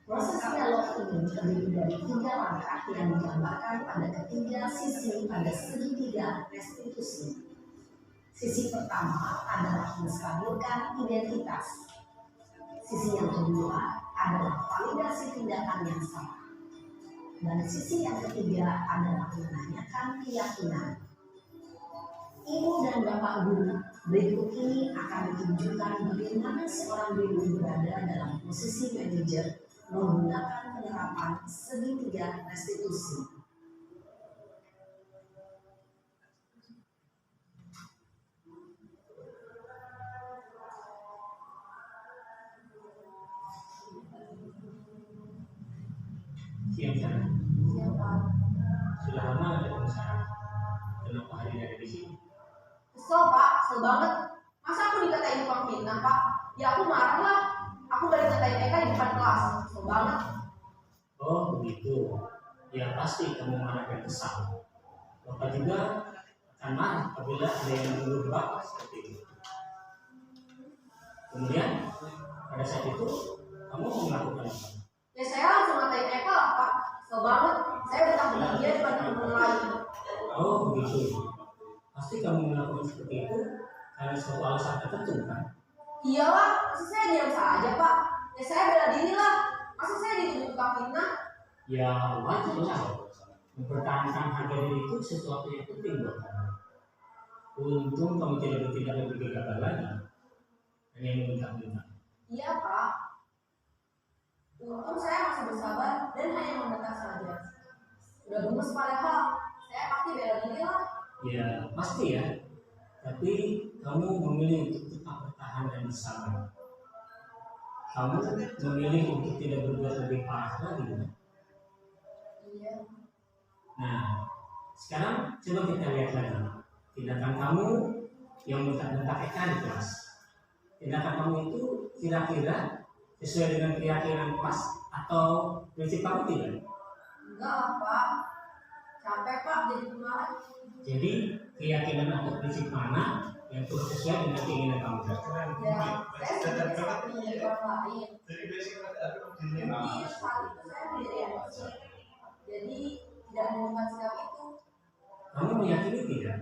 Proses dialog ini terdiri dari 3 langkah yang digambarkan pada ketiga sisi pada segitiga restitusi. Sisi pertama adalah menstabilkan identitas. Sisi yang kedua adalah validasi tindakan yang salah. Dan sisi yang ketiga adalah menanyakan keyakinan. Ibu dan Bapak Guru, berikut ini akan ditunjukkan bagaimana seorang guru berada dalam posisi manajer menggunakan penerapan segitiga restitusi. Siang sana. Sudah lama ada pengusaha. Kenapa hari ini ada di sini? Kesel Pak, kesel banget. Masa aku dikatain tukang fitnah Pak? Ya aku marah lah. Aku gak dikatain Eka di depan kelas. Kesel banget. Oh begitu. Ya pasti kamu marah dan kesal. Bapak juga akan marah apabila ada yang menuduh Bapak seperti itu. Kemudian pada saat itu kamu mau melakukan apa? Ya saya langsung ngatain Eka lah Pak. Kesel banget. Saya udah tampilin dia depan teman lain. Oh begitu. Pasti kamu melakukan seperti itu karena suatu alasan tertentu kan? Iyalah, masa saya diam saja Pak? Ya saya bela diri lah. Masa saya dituduh tukang fitnah? Ya wajar lah. Mempertahankan harga diri itu sesuatu yang penting buat kamu. Untung kamu tidak bertindak lebih gegabah lagi. Hanya meminta-minta. Iya Pak. Untung saya masih bersabar dan hanya mendekat saja. Udah gemes padahal. Saya pasti bela diri lah. Ya pasti ya. Tapi kamu memilih untuk tetap bertahan dan bersabar. Kamu memilih untuk tidak berbuat lebih parah lagi kan? Iya. Nah, sekarang coba kita lihat lagi tindakan kamu yang bentak-bentak Eka di kelas. Tindakan kamu itu kira-kira sesuai dengan keyakinan pas atau prinsip kamu tidak? Enggak lah Pak. Capek Pak jadi pemarah. Jadi keyakinan atau prinsip mana yang terus sesuai dengan keinginan kamu? Ya, saya sebenarnya seperti menjadi orang lain. Jadi saat itu saya menjadi emosi. Jadi tidak menemukan sikap itu. Kamu meyakini tidak?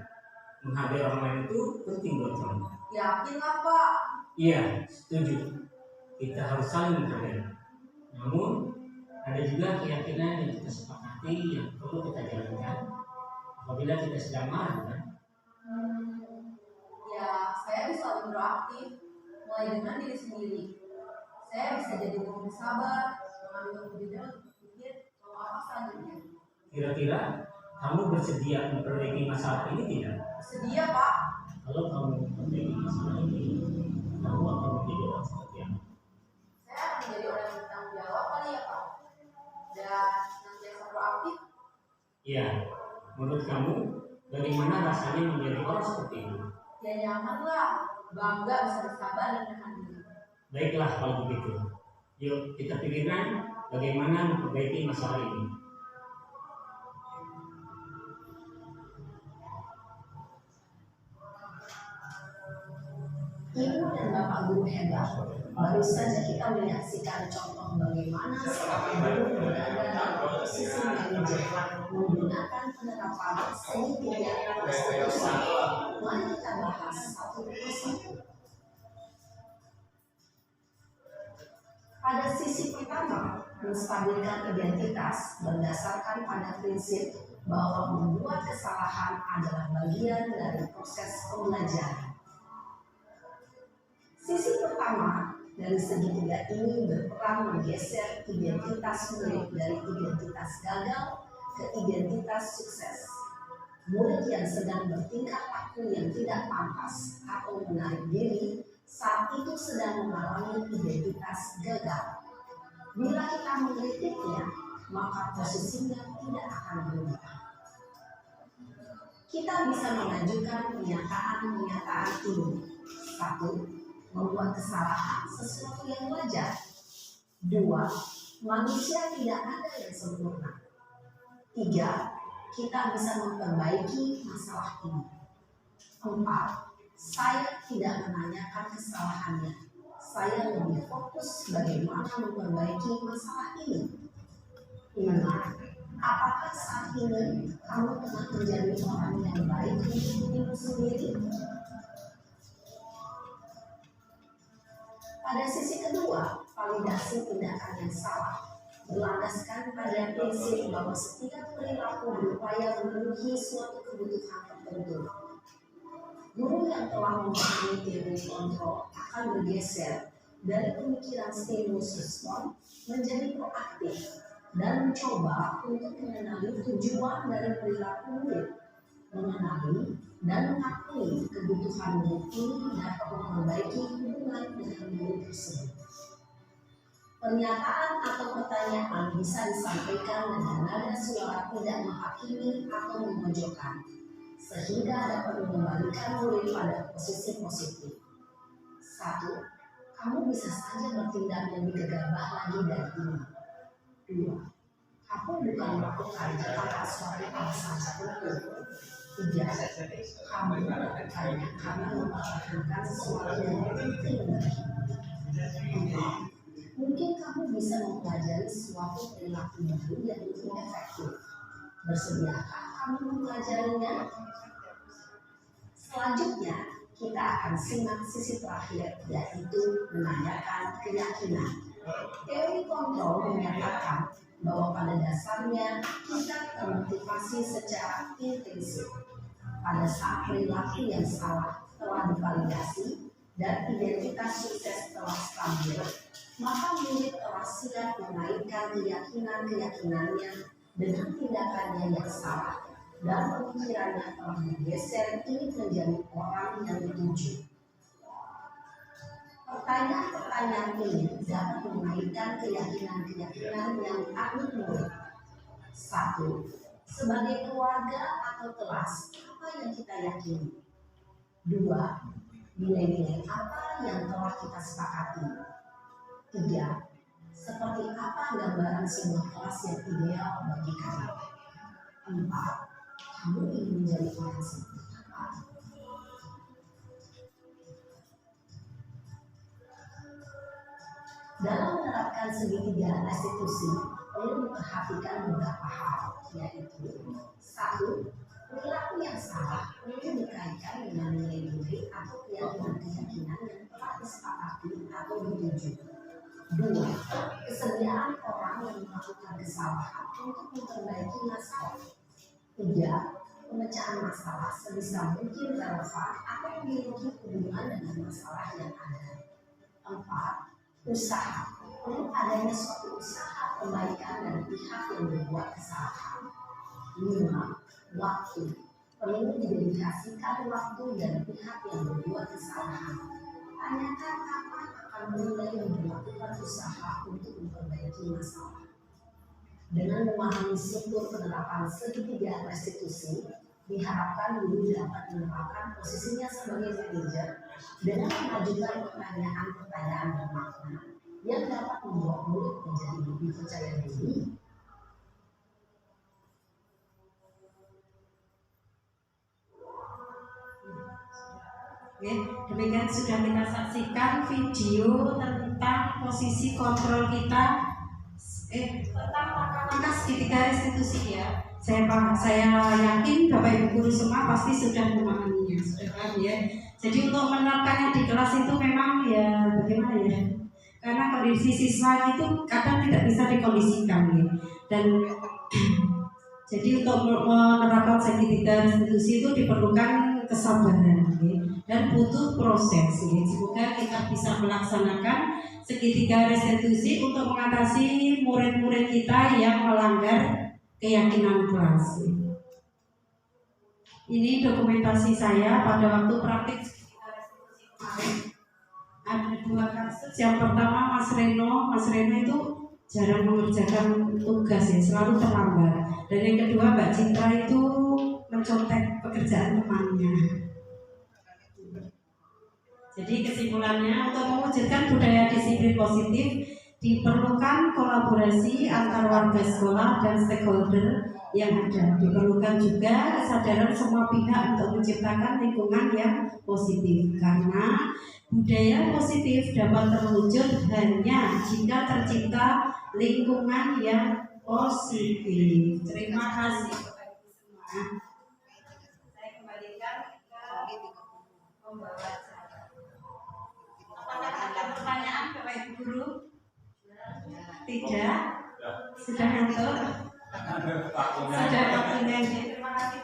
Menghargai orang lain itu penting buat kamu. Yakin lah Pak. Iya, setuju. Kita harus saling menghargai. Namun ada juga keyakinan yang kita sepakati yang perlu kita jalankan apabila kita sedang marah kan? Ya, saya bisa lebih proaktif, mulai dengan diri sendiri. Saya bisa jadi lebih sabar, mengambil kebijakan untuk berpikir mau apa selanjutnya. Kira-kira kamu bersedia memperbaiki masalah ini tidak? Sedia Pak. Kalau kamu memperbaiki masalah ini, kamu akan menjadi orang seperti apa? Saya akan menjadi orang yang bertanggung jawab kali ya Pak. Dan senantiasa proaktif. Iya, menurut kamu bagaimana rasanya menjadi orang seperti itu? Ya nyaman lah, bangga bisa bersabar dan menahan diri. Baiklah kalau begitu. Yuk kita pikirkan bagaimana memperbaiki masalah ini. Ibu dan Bapak Guru hebat. Baru saja kita menyaksikan contoh bagaimana seorang guru berada dalam posisi manajer menggunakan penerapan segitiga restitusi. Mari kita bahas satu persatu. Pada sisi pertama, menstabilkan identitas berdasarkan pada prinsip bahwa membuat kesalahan adalah bagian dari proses pembelajaran. Sisi pertama dari segitiga ini berperan menggeser identitas murid dari identitas gagal ke identitas sukses. Murid yang sedang bertingkah laku yang tidak pantas atau menarik diri saat itu sedang mengalami identitas gagal. Bila kita mengkritiknya, maka posisinya tidak akan berubah. Kita bisa mengajukan pernyataan-pernyataan ini. 1. Membuat kesalahan sesuatu yang wajar. 2. Manusia tidak ada yang sempurna. 3. Kita bisa memperbaiki masalah ini. 4. Saya tidak menanyakan kesalahannya. Saya lebih fokus bagaimana memperbaiki masalah ini. 5. Apakah saat ini kamu telah menjadi orang yang baik untuk dirimu sendiri? Pada sisi kedua, validasi tindakan yang salah berlandaskan pada prinsip bahwa setiap perilaku berupaya memenuhi suatu kebutuhan tertentu. Guru yang telah memahami teori kontrol akan bergeser dari pemikiran stimulus respon menjadi proaktif dan mencoba untuk mengenali tujuan dari perilaku murid, mengenali dan mengakui kebutuhan murid ini dapat memperbaiki hubungan dengan murid tersebut. Pernyataan atau pertanyaan bisa disampaikan dengan nada suara tidak menghakimi atau memojokkan, sehingga dapat mengembalikan murid pada posisi positif. 1. Kamu bisa saja bertindak lebih gegabah lagi dari ini. 2. Kamu bukan melakukan tanpa suatu alasan tertentu. 3. Kamu melakukannya karena mempertahankan sesuatu yang penting bagi. 4. Mungkin kamu bisa mempelajari suatu perilaku baru yang lebih efektif. Bersediakah kamu mempelajarinya? Selanjutnya, kita akan simak sisi terakhir, yaitu menanyakan keyakinan. Teori kontrol menyatakan bahwa pada dasarnya kita termotivasi secara intensif. Pada saat perilaku yang salah telah divalidasi dan identitas sukses telah stabil, maka murid telah siap mengaitkan keyakinan-keyakinannya dengan tindakannya yang salah dan pemikirannya telah bergeser ini menjadi orang yang dituju. Pertanyaan-pertanyaan ini dapat mengaitkan keyakinan-keyakinan yang dianut murid. 1. Sebagai keluarga atau kelas, apa yang kita yakini? 2. Nilai-nilai apa yang telah kita sepakati? 3. Seperti apa gambaran sebuah kelas yang ideal bagi kamu? 4. Kamu ingin menjadi orang seperti apa? Dalam menerapkan segitiga restitusi, perlu diperhatikan beberapa hal, yaitu 1. Perilaku yang salah perlu dikaitkan dengan nilai-nilai atau keyakinan-keyakinan yang telah disepakati atau dituju. 2. Kesediaan orang yang melakukan kesalahan untuk memperbaiki masalah. 3. Pemecahan masalah sebisa mungkin relevan atau memiliki hubungan dengan masalah yang ada. 4. Usaha. Perlu adanya suatu usaha perbaikan dari pihak yang berbuat kesalahan. 5. Waktu. Perlu didedikasikan waktu dari pihak yang berbuat kesalahan. Tanyakan kapan akan mulai melakukan usaha untuk memperbaiki masalah. Dengan memahami struktur penerapan segitiga restitusi, diharapkan guru dapat menerapkan posisinya sebagai manajer dengan mengajukan pertanyaan-pertanyaan bermakna yang dapat membuat murid menjadi lebih percaya diri. Oke, demikian sudah kita saksikan video tentang posisi kontrol kita tentang langkah-langkah segitiga restitusi ya. Saya yakin Bapak Ibu guru semua pasti sudah memahaminya, sudah paham ya. Jadi untuk menerapkannya di kelas itu memang ya bagaimana ya? Karena kondisi siswa itu kadang tidak bisa dikondisikan ya. Dan jadi untuk menerapkan segitiga restitusi itu diperlukan kesabaran ya, dan butuh proses ya. Semoga kita bisa melaksanakan segitiga restitusi untuk mengatasi murid-murid kita yang melanggar keyakinan kelas. Ini dokumentasi saya pada waktu praktik segitiga restitusi kemarin. Ada 2 kasus. Yang pertama Mas Reno itu jarang mengerjakan tugas ya, selalu terlambat. Dan yang kedua Mbak Cinta itu mencontek pekerjaan temannya. Jadi kesimpulannya, untuk mewujudkan budaya disiplin positif diperlukan kolaborasi antar warga sekolah dan stakeholder yang ada. Diperlukan juga kesadaran semua pihak untuk menciptakan lingkungan yang positif, karena budaya positif dapat terwujud hanya jika tercipta lingkungan yang positif. Terima kasih kepada semua. Saya kembalikan ke pembawa acara. Apakah ada pertanyaan? Tidak? Sudah ngantuk? Sudah waktunya. Terima kasih.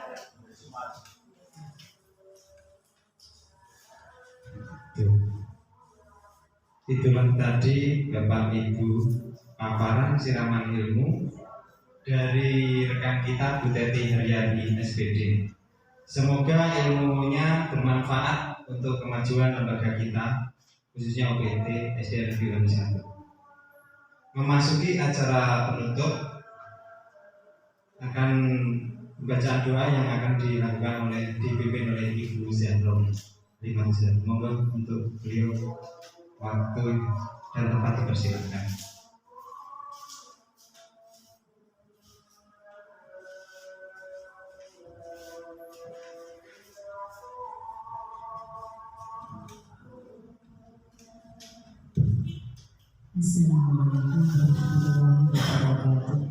Itulah tadi Bapak Ibu paparan siraman ilmu dari rekan kita Bu Teti Haryani SPD. Semoga ilmunya bermanfaat untuk kemajuan lembaga kita, khususnya OPT SDN Negeri 1. Memasuki acara penutup akan bacaan doa yang akan dilakukan dipimpin oleh Ibu Zahro Limansyah. Semoga untuk beliau waktu dan tempat dipersilakan. Assalamualaikum warahmatullahi wabarakatuh.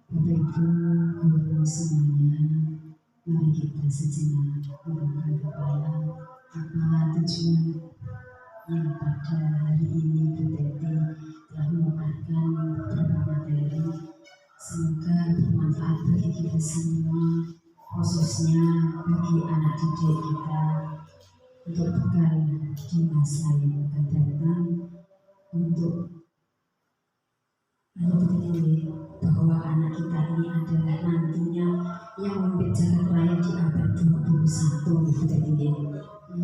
Bapak Ibu guru semuanya, mari kita sejenak mengangkat kepala. Apa tujuan yang pada hari ini Bu Teti telah memaparkan beberapa materi? Semoga bermanfaat bagi kita semua, khususnya bagi anak didik kita, untuk bekal di masa yang akan datang, untuk mengetahui bahwa anak kita ini adalah nantinya yang memimpin jagat raya di abad 21.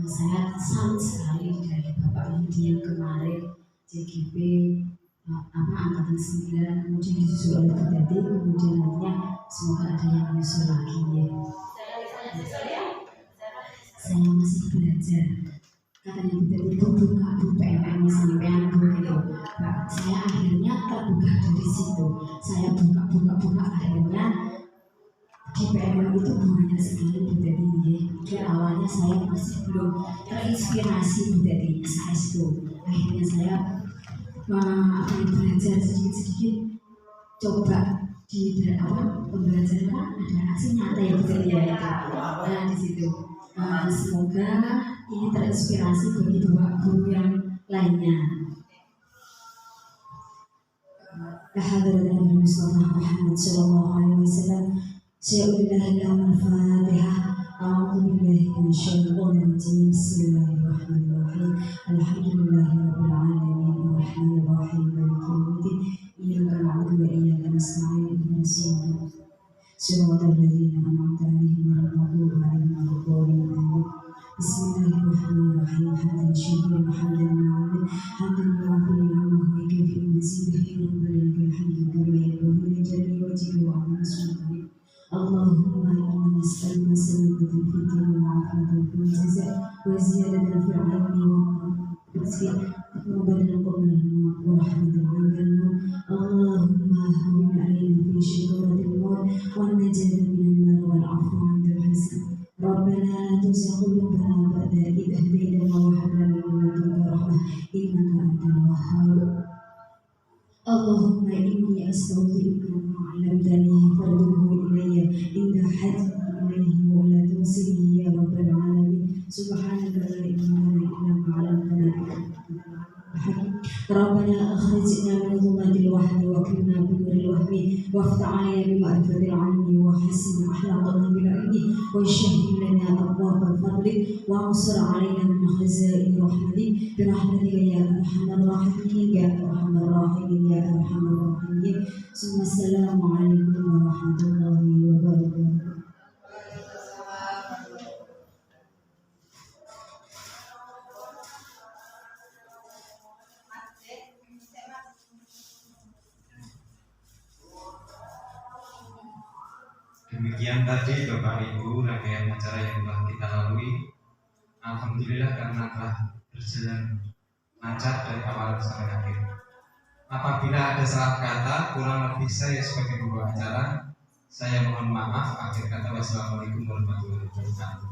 Saya salut sekali dari Bapak Yudi yang kemarin JGP angkatan 9, kemudian disusul oleh Bu Teti, kemudian nantinya semoga ada yang menyusul lagi ya. Saya masih belajar. Katanya Bu Teti itu buka Bu PMM sampean Bu gitu. Saya akhirnya terbuka dari situ. Saya buka akhirnya di PMM itu banyak sekali Bu Teti ya. Di awalnya saya masih belum terinspirasi Bu Teti SAS itu. Akhirnya saya belajar sedikit-sedikit, coba di pembelajaran ada aksi nyata ya Bu Teti ya. Nah di situ. Semoga ini terinspirasi bagi bapak guru yang lainnya. Alhamdulillah Muhammad sallallahu alaihi wasallam. Al-Fatihah. A'udzu billahi minasyaitonir rajim. Bismillahirrahmanirrahim. Alhamdulillahirabbil alamin arrahmanir rahim maliki yaumiddin. Iyyaka na'budu wa iyyaka nasta'in. Ihdinas siratal ladzina an'amta 'alaihim ghairil maghdubi 'alaihim waladdallin. Bismillahirrahmanirrahim. Hamdan syukuran hamdan ma'amin hamdan yu'afil ni'amahu wa yakfi mazidahu rabbana lakal hamdu kama yanbaghi li jalali wajhika wa 'azimi sultanik. Allahumma inna nas'aluka salamatan fid dunya wa 'afiyatan fil jazaa wa ziyadatan fil 'ilmi wa rizqi wa badalan qabla al-maut wa rahmatan 'inda al-maut. Allahumma hawwin 'alaina fi shiddatil maut wa najjina minan nar wal 'afwa 'inda al-hisab. Rabbana la tuzigh qulubana ba'da idh hadaytana wa hab lana min ladunka rahmah innaka antal wahhab. Allahumma inni astaghfiruka ma 'allamtani farduhu ilayya inda hajati ilayhi wa la tunsini ya rabbal alamin. Subhanaka la ilma lana illa ma 'allamtana. Rabbana akhrijna min dhulumatil wahmi wa qina bi nuril wahmi waftah 'alaina bi ma'rifatil 'ilmi wa hassin akhlaqana bil 'ilmi wa shahhid lana abwaabal fadli wa ansur 'alaina min khazaini rahmatik bi rahmatika ya arhamar rahimin ya arhamar rahimin ya arhamar rahimin. Assalamu alaikum warahmatullahi wabarakatuh. Demikian tadi Bapak Ibu rangkaian acara yang telah kita lalui. Alhamdulillah karena telah berjalan lancar dari awal sampai akhir. Apabila ada salah kata, kurang lebih saya sebagai pembawa acara, saya mohon maaf. Akhir kata, wassalamualaikum warahmatullahi wabarakatuh.